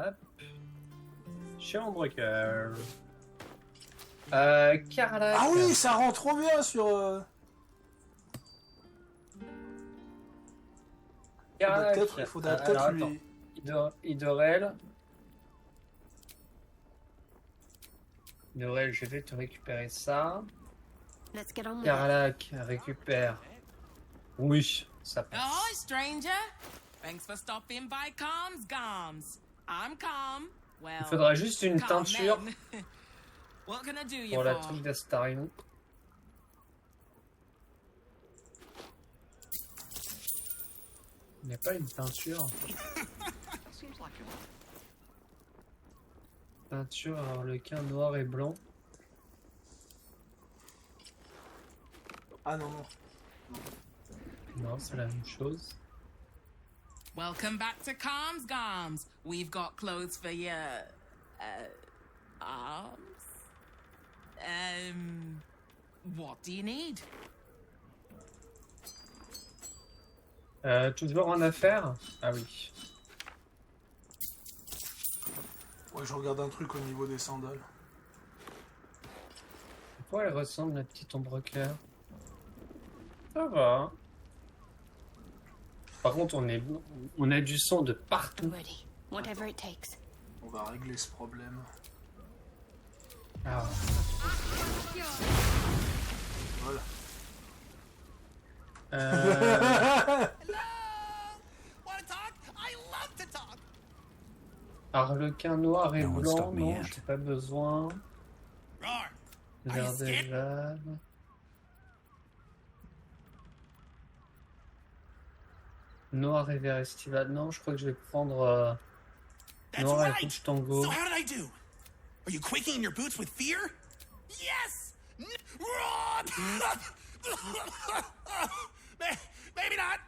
hop. Chez Ombrecoeur. Carlac. Ah oui, ça rend trop bien sur... Carlac. Il faudra peut-être lui... Idorel, je vais te récupérer ça. Let's get on with it. Carlac, récupère. Oui, ça passe. Hi, stranger. Thanks for stopping by Calm's Gums. I'm Calm. Well, Il faudra juste une Carmen. teinture What can I do you pour la for? truc d'Astarion. Il n'y a pas une peinture. Peinture harlequin noir et blanc. Ah non. Non, c'est la même chose. Welcome back to Calm's Gums. We've got clothes for your arms. What do you need? Toujours en affaires? Ah oui. Ouais, je regarde un truc au niveau des sandales. À quoi elle ressemble, la petite Ombrecoeur? Ça va. Par contre, on a du sang de partout. Ready. Whatever it takes. On va régler ce problème. Ah. Voilà. Harlequin noir et No one blanc, stopped me non, yet. j'ai pas besoin. Vers des vannes. Noir et vert estival, non, je crois que je vais prendre noir et rouge tango. So how did I do? Are you quaking in your boots with fear? Yes! Maybe not.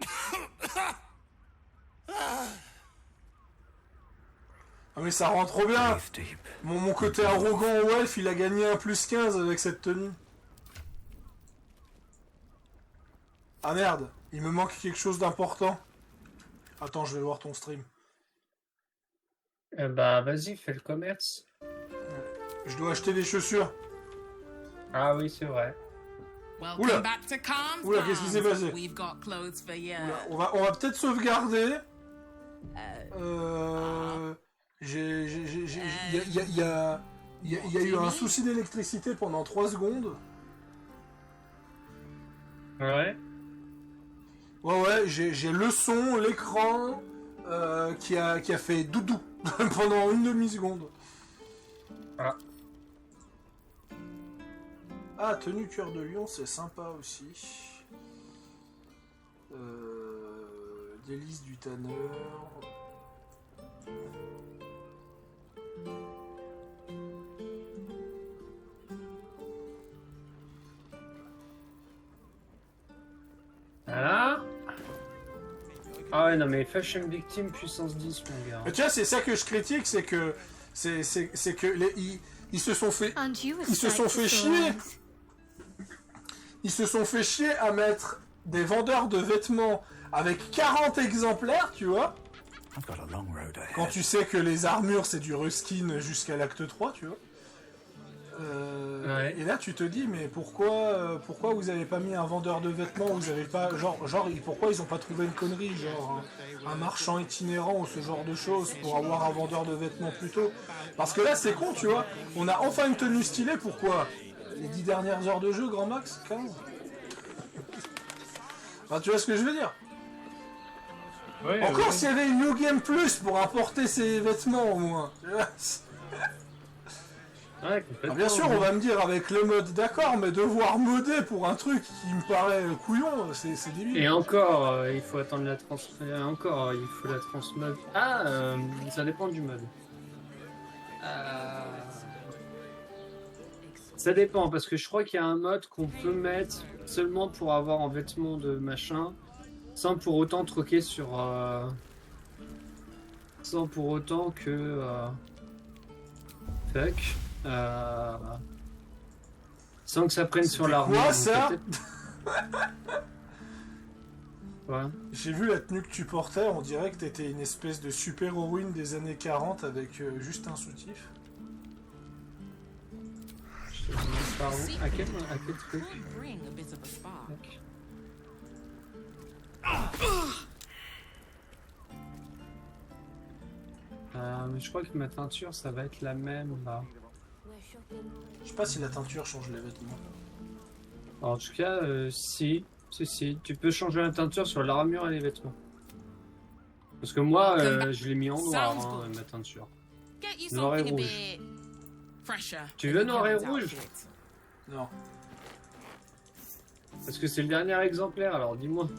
Ah mais ça rend trop bien. Mon côté arrogant au elfe, il a gagné un +15 avec cette tenue. Ah merde, il me manque quelque chose d'important. Attends, je vais voir ton stream. Bah vas-y, fais le commerce. Je dois acheter des chaussures. Ah oui, c'est vrai. Welcome Oula. back to Calm's Oula, qu'est-ce qui s'est passé? We've got clothes for you. Oula, on va peut-être sauvegarder. Il y a eu un souci d'électricité pendant 3 secondes. Ouais. Ouais, j'ai le son, l'écran qui a fait doudou pendant une demi-seconde. Ah. Ah, tenue cœur de lion, c'est sympa aussi. Délices du tanneur. Voilà. Ah ouais, non mais Fashion Victim puissance 10, mon gars. Mais tu vois, c'est ça que je critique, c'est que ils se sont fait chier. Ils se sont fait chier à mettre des vendeurs de vêtements avec 40 exemplaires, tu vois. Quand tu sais que les armures c'est du reskin jusqu'à l'acte 3, tu vois. Ouais. Et là tu te dis mais pourquoi vous avez pas mis un vendeur de vêtements, vous avez pas pourquoi ils ont pas trouvé une connerie, genre un marchand itinérant ou ce genre de choses pour avoir un vendeur de vêtements plus tôt. Parce que là c'est con, tu vois, on a enfin une tenue stylée, pourquoi les 10 dernières heures de jeu, grand max 15. Enfin, tu vois ce que je veux dire. Ouais, encore ouais. s'il y avait une New Game Plus pour apporter ses vêtements au moins. Ouais, complètement. Bien sûr, on va me dire avec le mode, d'accord, mais devoir modder pour un truc qui me paraît couillon, c'est débile. Et encore, il faut attendre la trans... Encore, il faut la transmod. Ah, ça dépend du mode. Ça dépend, parce que je crois qu'il y a un mode qu'on peut mettre seulement pour avoir en vêtements de machin, sans pour autant troquer sur... Sans pour autant que... Fuck. Sans que ça prenne sur l'armure. Quoi ça? Ouais. J'ai vu la tenue que tu portais, on dirait que t'étais une espèce de super-héroïne des années 40 avec juste un soutif. Je te dis par où? À quel truc? Ok. Mais je crois que ma teinture ça va être la même là. Je sais pas si la teinture change les vêtements. Alors, en tout cas, si, tu peux changer la teinture sur l'armure et les vêtements. Parce que moi, je l'ai mis en noir, hein, ma teinture. Noir et rouge. Tu veux noir et rouge? Non. Parce que c'est le dernier exemplaire, alors dis-moi.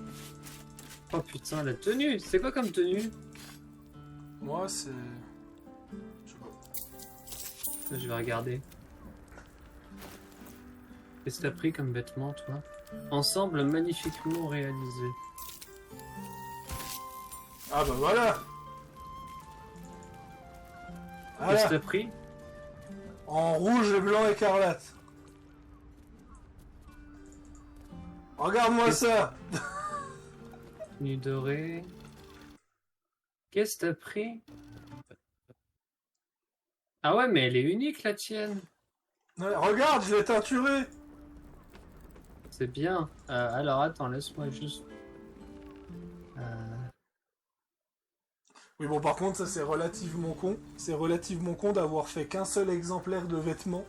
Oh putain, la tenue, c'est quoi comme tenue? Moi, c'est... Je vais regarder. Qu'est-ce que t'as pris comme vêtements, toi? Ensemble magnifiquement réalisé. Ah bah voilà. Qu'est-ce que t'as pris? En rouge et blanc écarlate. Regarde-moi ça. Tenue dorée. Qu'est-ce que t'as pris? Ah ouais, mais elle est unique, la tienne. Ouais, regarde, je l'ai teinturée. C'est bien. Alors attends, laisse-moi juste... Oui bon, par contre, ça c'est relativement con. C'est relativement con d'avoir fait qu'un seul exemplaire de vêtements.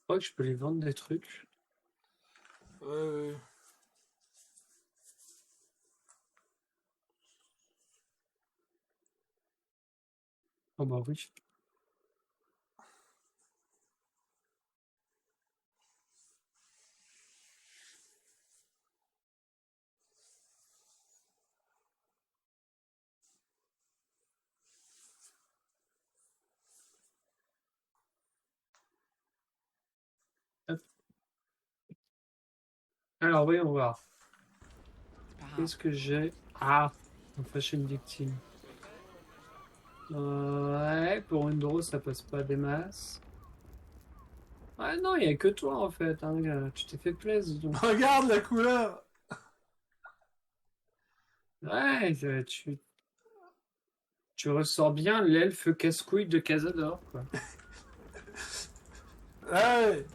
crois que je peux lui vendre des trucs. Ouais. Oh bah oui. Hop. Alors voyons voir. Qu'est-ce que j'ai? Ah, on fâche une victime. Ouais, pour une drôle, ça passe pas des masses. Ouais, non, il n'y a que toi en fait. Hein, gars. Tu t'es fait plaisir. Donc. Regarde la couleur. Ouais, tu ressors bien l'elfe casse-couille de Cazador, quoi. Ouais.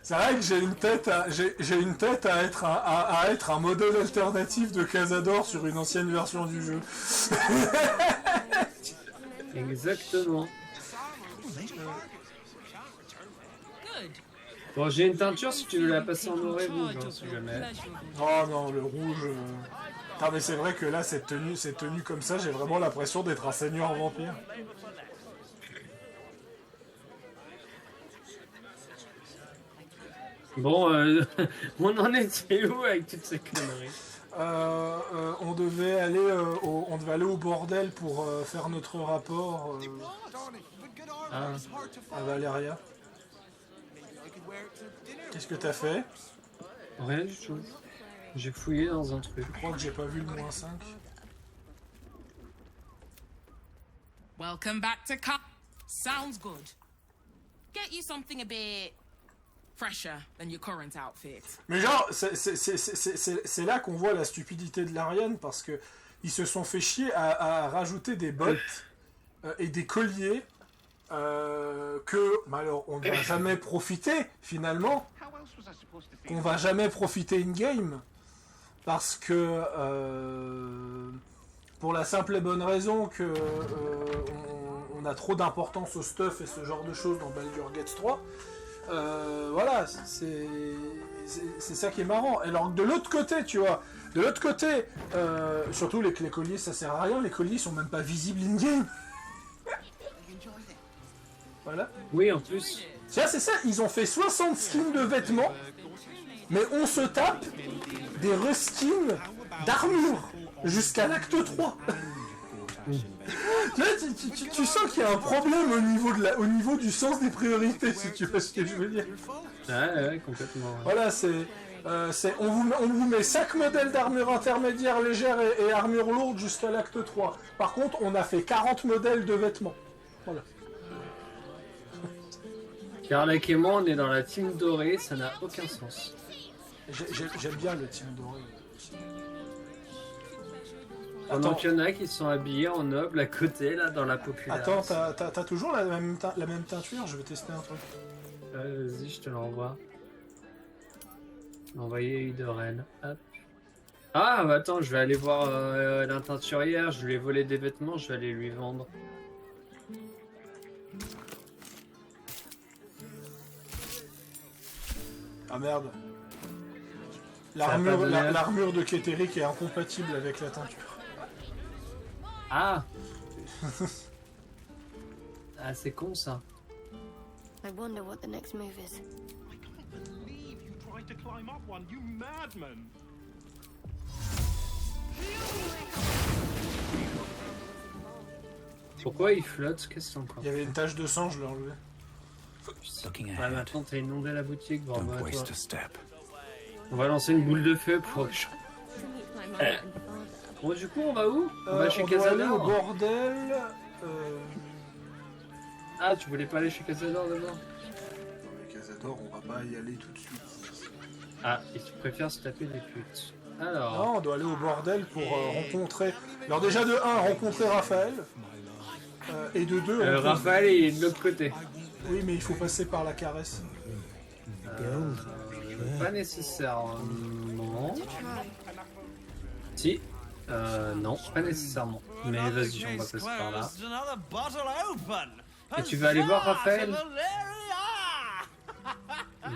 C'est vrai que j'ai une tête à être un modèle alternatif de Cazador sur une ancienne version du jeu. Exactement. Bon, j'ai une teinture si tu veux la passer en noir et rouge, hein, si jamais. Oh non, le rouge. Ah mais c'est vrai que là, cette tenue comme ça, j'ai vraiment l'impression d'être un seigneur vampire. Bon, on en était où avec toutes ces conneries? On devait aller au bordel pour faire notre rapport à Valéria. Qu'est-ce que t'as fait? Rien du tout. J'ai fouillé dans un truc. Je crois que j'ai pas vu le -5. Welcome back to Sounds good. Get you something a bit fresher than your current outfit. Mais genre, c'est là qu'on voit la stupidité de l'Ariane, parce que ils se sont fait chier à rajouter des bottes et des colliers que, alors, on ne va jamais profiter, finalement. Qu'on va jamais profiter in-game. Parce que, pour la simple et bonne raison que on a trop d'importance au stuff et ce genre de choses dans Baldur's Gate 3. Voilà, c'est ça qui est marrant. Alors de l'autre côté, tu vois, surtout les colliers, ça sert à rien. Les colliers sont même pas visibles in-game. Voilà. Oui, en plus. Tiens, c'est ça, ils ont fait 60 skins de vêtements, mais on se tape des reskins d'armure jusqu'à l'acte 3. Là, tu sens qu'il y a un problème au niveau du sens des priorités, si tu vois ce que je veux dire. Ouais, complètement. Ouais. Voilà, on vous met 5 modèles d'armure intermédiaire légère et armure lourde jusqu'à l'acte 3. Par contre, on a fait 40 modèles de vêtements. Voilà. Carlec et moi, on est dans la team dorée, ça n'a aucun sens. J'aime bien le team doré. Pendant qu'il y en a qui sont habillés en noble à côté, là, dans la populace. Attends, t'as toujours la même teinture? Je vais tester un truc. Vas-y, je te l'envoie. Envoyer Idoren. Hop. Ah, bah attends, je vais aller voir la teinturière, je lui ai volé des vêtements, je vais aller lui vendre. Ah merde. L'armure de Kétéric est incompatible avec la teinture. Ah. Ah, c'est con ça. I wonder what the next move is. I can't believe you tried to climb up one, you madman! Pourquoi il flotte? Qu'est-ce que c'est encore? Il y avait une tache de sang, je l'ai enlevé. Ouais, maintenant t'as inondé la boutique, bravo à toi. On va lancer une boule de feu pour... Bon, du coup, on va où? On va chez Cazador. Au bordel. Ah, tu voulais pas aller chez Cazador d'abord? Non, mais Cazador, on va pas y aller tout de suite. Ah, et tu préfères se taper des putes. Alors... Non, on doit aller au bordel pour rencontrer... Alors déjà, de 1, rencontrer Raphaël. Et de 2... Raphaël, il est de l'autre côté. Oui, mais il faut passer par la caresse. Pas nécessairement. Si. Non, pas nécessairement. Mais vas-y, on va passer par là. Et tu vas aller voir Raphaël?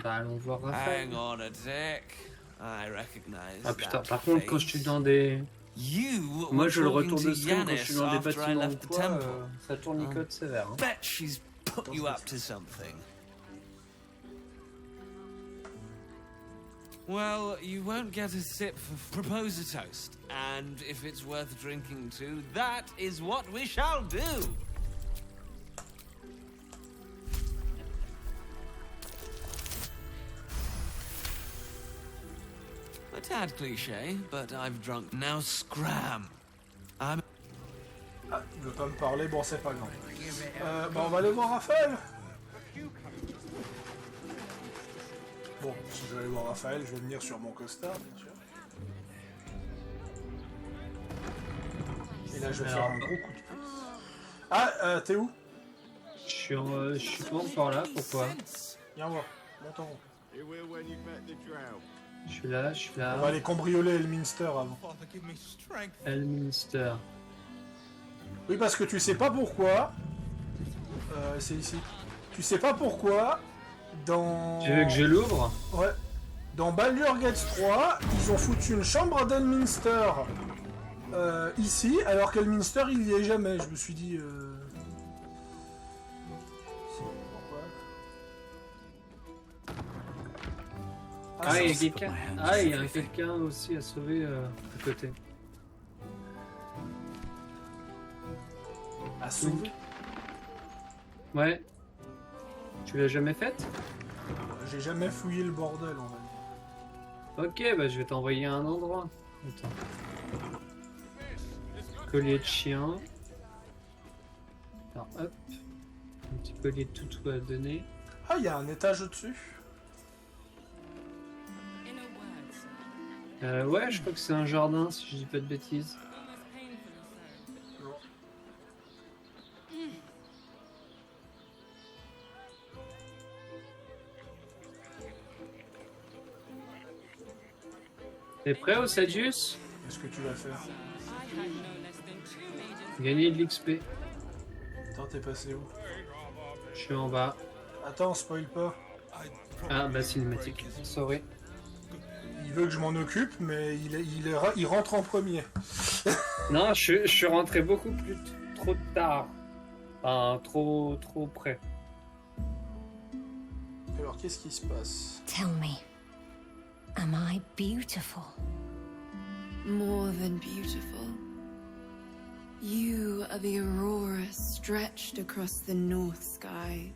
Bah allons voir Raphaël. Hang on a sec. I recognize Ah putain, that par contre quand je suis dans des... You Moi were je le talking retour de to stream quand je suis dans des Yanis after I bâtiments left ou the quoi, temple. ça tournicote sévère. Hein. Bet she's put you up to something. Well, you won't get a sip for propose a toast, and if it's worth drinking to, that is what we shall do. A tad cliché, but I've drunk. Now scram. I'm... Ah, il veut pas me parler, bon c'est pas grave. Bah on va aller voir Raphaël. Bon, si je vais aller voir Raphaël, je vais venir sur mon costard, bien sûr. Et là je vais faire un gros coup de pouce. Ah, t'es où? Je suis pas encore là, pourquoi? Viens voir, monte en haut. Je suis là, je suis là. On va aller cambrioler Elminster avant. Elminster. Oui, parce que tu sais pas pourquoi. C'est ici. Tu sais pas pourquoi. Dans. Tu veux que je l'ouvre? Ouais. Dans Baldur's Gate 3, ils ont foutu une chambre d'Elminster ici, alors qu'Elminster il y est jamais. Je me suis dit. Ah, il y a quelqu'un. Ah, il y a quelqu'un aussi à sauver à côté. À sauver? Ouais. Tu l'as jamais faite? J'ai jamais fouillé le bordel, on va dire. Ok, bah je vais t'envoyer à un endroit. Attends. Collier de chien. Alors hop. Un petit collier de toutou à donner. Ah, il y a un étage au-dessus. Ouais, je crois que c'est un jardin, si je dis pas de bêtises. T'es prêt, Osadius? Qu'est-ce que tu vas faire? Gagner de l'XP. Attends, t'es passé où? Je suis en bas. Attends, spoil pas. Ah, bah cinématique. Sorry. Il veut que je m'en occupe, mais il rentre en premier. Non, je suis rentré beaucoup plus trop tard. Enfin, trop près. Alors, qu'est-ce qui se passe? Tell me, am I beautiful? More than beautiful. You are the aurora stretched across the north skies.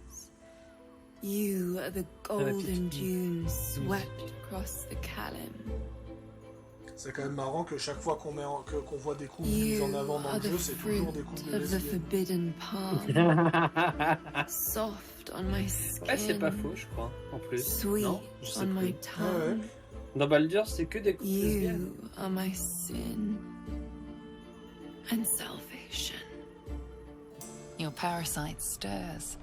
You are the golden dunes swept across the Calym. C'est quand même marrant que chaque fois qu'on voit des couples mises en avant dans le jeu, c'est toujours des couples de lesbiennes. Soft on my skin. Ouais, c'est pas faux, je crois, en plus. Sweet non, je sais on my plus. tongue. Dans Baldur, c'est que des couples You lesbiennes. are my sin and salvation. Your parasite stirs,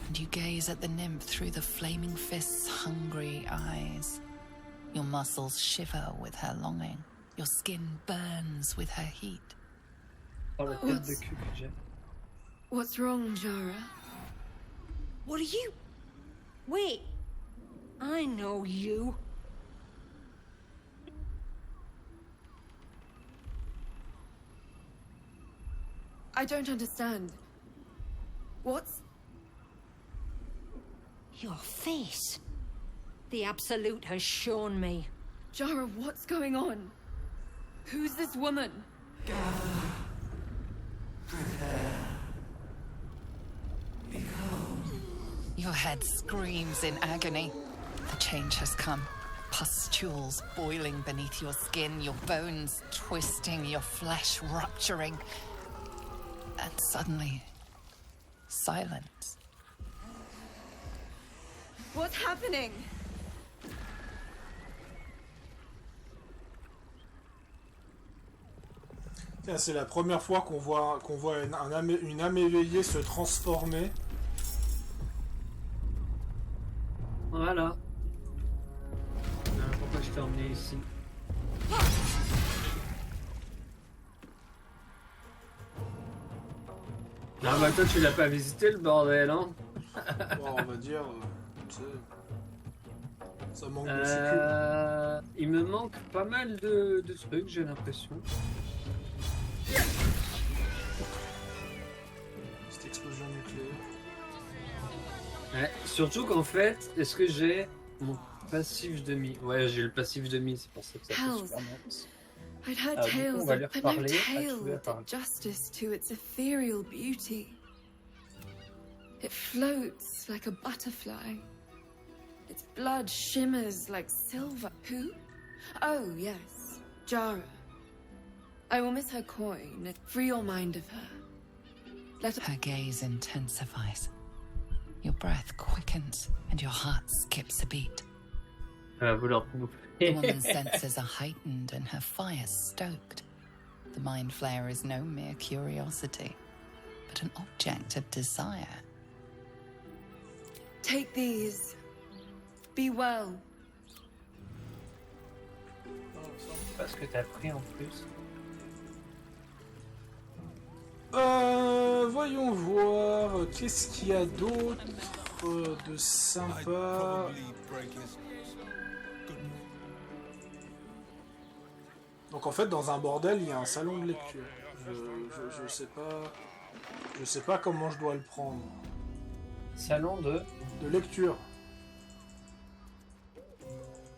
and you gaze at the nymph through the flaming fist's hungry eyes. Your muscles shiver with her longing. Your skin burns with her heat. Oh, la tête de cul que j'ai. What's wrong, Jara? What are you? Wait, I know you. I don't understand. What's... Your face. The Absolute has shown me. Jara, what's going on? Who's this woman? Your head screams in agony. The change has come. Pustules boiling beneath your skin, your bones twisting, your flesh rupturing. And suddenly, silence. What's happening? C'est la première fois qu'on voit une âme éveillée se transformer. Voilà. Pourquoi je t'ai emmené ici? Non, bah toi, tu l'as pas visité, le bordel, hein. Bon, on va dire... tu sais, ça manque de sécu. Il me manque pas mal de trucs, j'ai l'impression. Cette explosion nucléaire. Ouais, surtout qu'en fait, est-ce que j'ai mon passif de mi? Ouais, j'ai le passif de mi, c'est pour ça que ça fait Hells. super nice. I'd heard Du coup, tales on va lui of, but no reparler. tale that did justice to its ethereal beauty. It floats like a butterfly. Its blood shimmers like silver. Who? Oh, yes, Jara. I will miss her coin. Free your mind of her. Let Her gaze intensifies. Your breath quickens and your heart skips a beat. Elle va vouloir The woman's senses are heightened and her fire stoked. The mind flayer is no mere curiosity, but an object of desire. Take these. Be well. Parce que t'as pris en plus. Voyons voir, qu'est-ce qu'il y a d'autre de sympa. Donc en fait, dans un bordel, il y a un salon de lecture. Je sais pas comment je dois le prendre. Salon de lecture.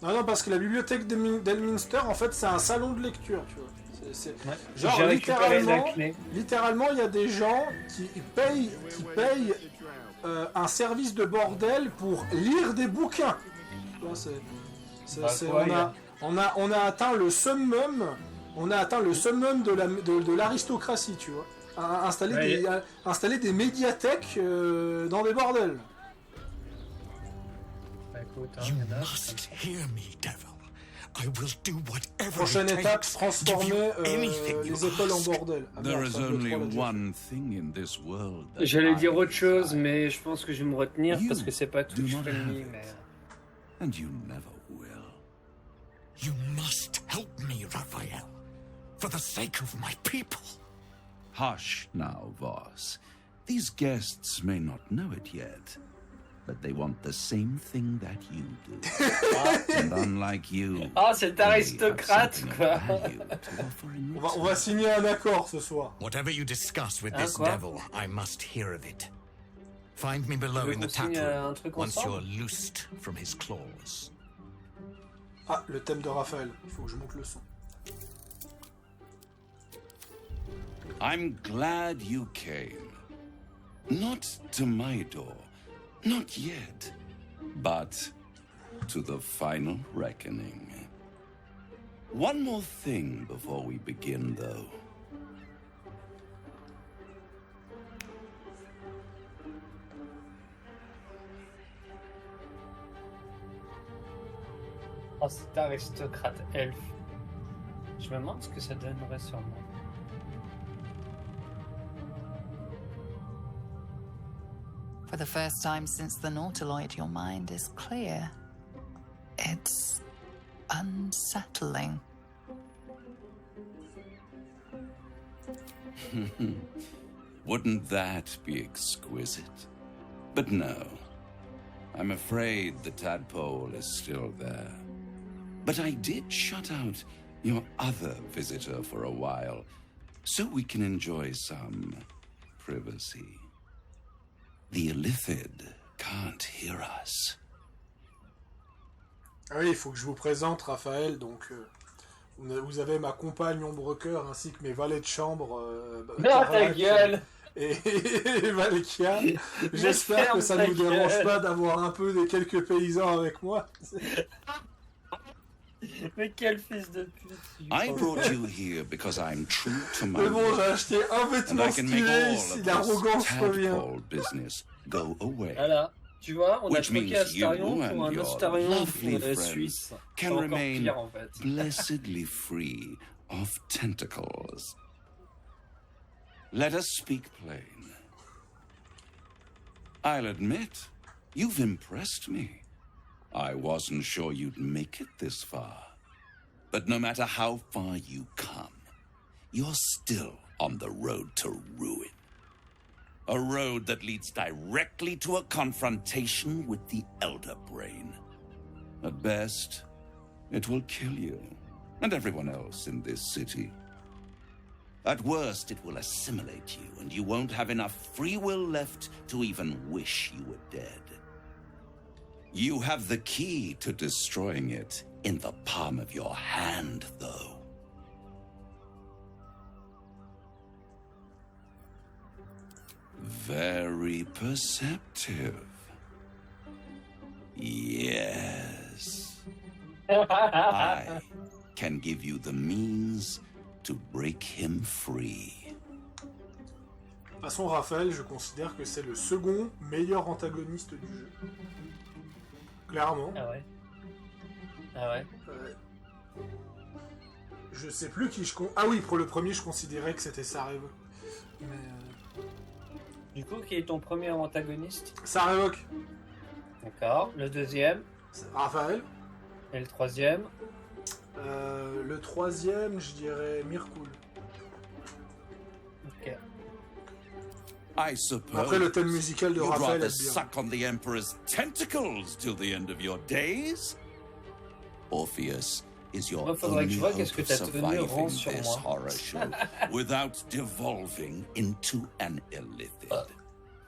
Non, parce que la bibliothèque d'Elminster, en fait, c'est un salon de lecture, tu vois. Ouais. Genre, J'ai récupéré la clé. littéralement, il y a des gens qui payent un service de bordel pour lire des bouquins. Tu vois, on a atteint le summum. On a atteint le summum de l'aristocratie, tu vois. Installer des médiathèques dans des bordels. Bah, écoute, hein, You y en a, must hear me, devil. I will do whatever Prochaine it étape, takes. transformer Give you anything you les écoles en ask. bordel. Ah There merde, is ça, deux, only trois, là, déjà. one thing in this world that J'allais I dire autre chose, desire, mais je pense que je vais me retenir You parce que c'est pas tout do je not fais le have mi, it. mais... and you never will. You must help me, Raphael. For the sake of my people. Hush now, Voss. These guests may not know it yet, but they want the same thing that you do. And unlike you, Ah, c'est they have aristocrate, something of quoi. value to offer in On va signer un accord ce soir. Whatever you discuss with Hein, this quoi? devil, I must hear of it. Find me below Tu veux in the qu'on tap signe un room truc once ensemble? you're loosed from his claws. Ah, le thème de Raphaël. Il faut que je monte le son. I'm glad you came. Not to my door, not yet, but to the final reckoning. One more thing before we begin, though. Oh, c'est aristocrate elfe. Je me demande ce que ça donnerait sur moi. For the first time since the Nautiloid, your mind is clear. It's unsettling. Wouldn't that be exquisite? But no. I'm afraid the tadpole is still there. But I did shut out your other visitor for a while, so we can enjoy some privacy. The Illithid can't hear us. Ah oui, il faut que je vous présente Raphaël. Donc, vous avez ma compagne Ombre-Cœur ainsi que mes valets de chambre. Merde, ta Carlac gueule! Et Valkia. J'espère que ça ne vous dérange pas d'avoir un peu des quelques paysans avec moi. Mais quel fils de pute! I brought you here because I'm true to my Mais bon, j'ai word, acheté un and vêtement I can make stylé all ici, of l'arrogance this revient. tadpole business go away. Voilà, tu vois, on a Which troqué means Astarion you pour and un your Astarion lovely friends suisse. C'est can encore remain pire, en fait. blessedly free of tentacles. Let us speak plain. I'll admit, you've impressed me. I wasn't sure you'd make it this far. But no matter how far you come, you're still on the road to ruin. A road that leads directly to a confrontation with the Elder Brain. At best, it will kill you and everyone else in this city. At worst, it will assimilate you, and you won't have enough free will left to even wish you were dead. You have the key to destroying it in the palm of your hand, though. Very perceptive. Yes. I can give you the means to break him free. De toute façon, Raphaël, je considère que c'est le second meilleur antagoniste du jeu. Clairement. Ah ouais. Ah ouais. Je sais plus qui je... Ah oui, pour le premier, je considérais que c'était Sarevok. Mais... Du coup, qui est ton premier antagoniste? Sarevok. D'accord. Le deuxième? Raphaël. Et le troisième? Le troisième, je dirais Mirkul. Ok. I suppose Après, le thème musical de you'd Raphaël rather est bien. suck on the Emperor's tentacles till the end of your days? Orpheus is your Il faudrait que only je vois hope qu'est-ce que of t'as tenu surviving rang sur this moi. horror show without devolving into an illithid.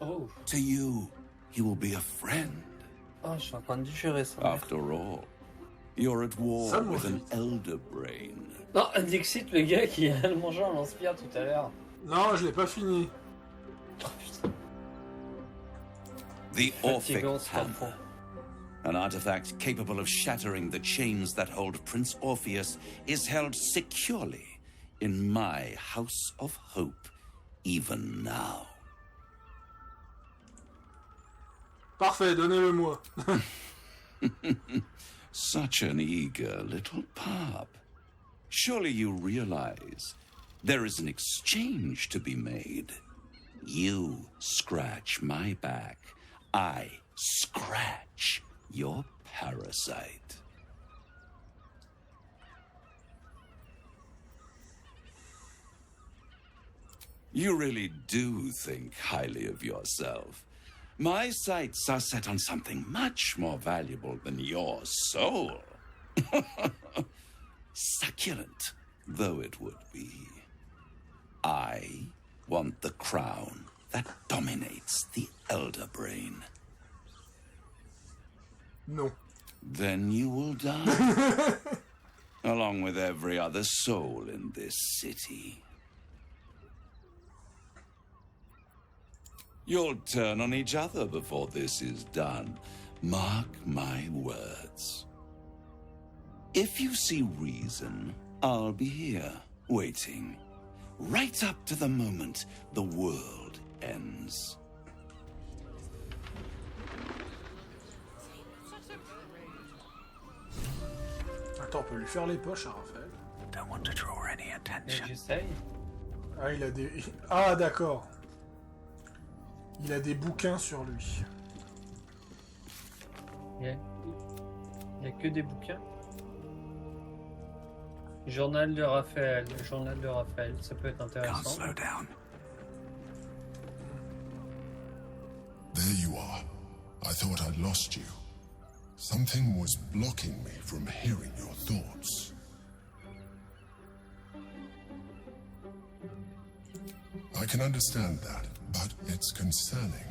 Oh. To you, he will be a friend. Oh, je suis en train de digérer ça. After all, you're at war Ça, with mon an elder brain. Non, Dixit, le gars qui a mangé un lance-pierre tout à l'heure. Non, je l'ai pas fini. The Orphic Fatigant, cet Hammer. enfant. An artifact capable of shattering the chains that hold Prince Orpheus is held securely in my House of Hope, even now. Parfait, donnez-le-moi. Such an eager little pup. Surely you realize there is an exchange to be made. You scratch my back, I scratch your parasite. You really do think highly of yourself. My sights are set on something much more valuable than your soul. Succulent though it would be. I want the crown that dominates the Elder Brain. Non. Then you will die. Along with every other soul in this city. You'll turn on each other before this is done. Mark my words. If you see reason, I'll be here, waiting. Right up to the moment the world ends. Attends, on peut lui faire les poches à Raphaël. Don't want to draw any attention. J'essaye. Ah, il a des... Ah, d'accord. Il a des bouquins sur lui. Il y a que des bouquins. Journal de Raphaël. Journal de Raphaël, ça peut être intéressant. Slow down. There you are. I thought I'd lost you. Something was blocking me from hearing your thoughts. I can understand that, but it's concerning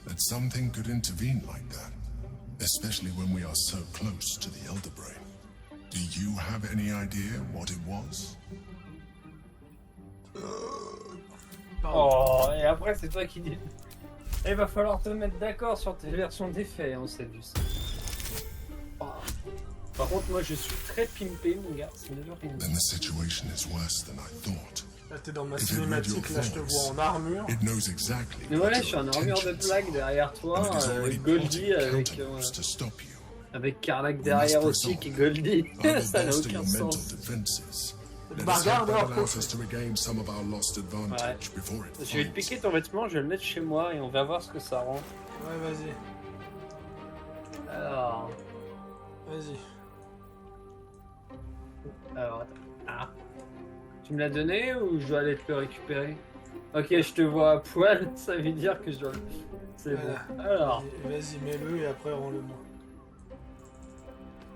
that something could intervene like that, especially when we are so close to the Elder Brain. Do you have any idea what it was? Oh, et après c'est toi qui dis. Il va falloir te mettre d'accord sur tes versions des faits, on s'est vu ça. Oh. Par contre, moi je suis très pimpé, mon gars, c'est neuf heures et demie. Then the situation is worse than I thought. Là, t'es dans ma If it read your cinématique, là, je te vois en armure. It knows exactly Mais what ouais, je your suis en armure de intentions plaque derrière toi, and it is already Goldie avec. countermoves to stop you. Avec Karlak derrière aussi qui est Goldie. I will Ça n'a bolster aucun your mental sens. defenses. Let Bah, us hope regarde, that alors, allows us to regain some of our lost advantage before it Je vais te finds piquer ton vêtement, je vais le mettre chez moi et on va voir ce que ça rend. Ouais, vas-y. Alors. Vas-y. Alors, attends. Ah. Tu me l'as donné ou je dois aller te le récupérer? Ok, je te vois à poil, ça veut dire que je dois... C'est Voilà. bon. Alors, Vas-y, mets-le et après rends-le-moi.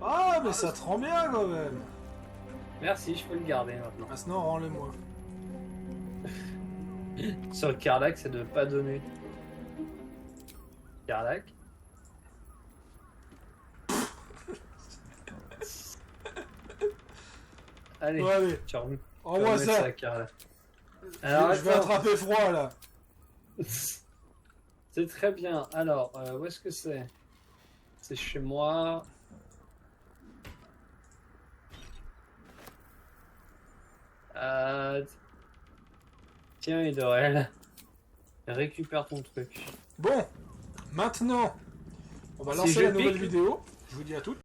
Ah, mais ça te rend bien quand même. merci, je peux le garder maintenant. Maintenant, rends-le-moi. Sur le Carlac, c'est de pas donner. Carlac. Allez, Ouais, allez. tu remets Rends-moi ça. Carlac. Alors, Je vais attends. attraper froid là. C'est très bien. Alors, où est-ce que c'est? C'est chez moi. Tiens, Idorel. Récupère ton truc. Bon, maintenant, on va Si lancer je la nouvelle pique- vidéo. Je vous dis à toutes.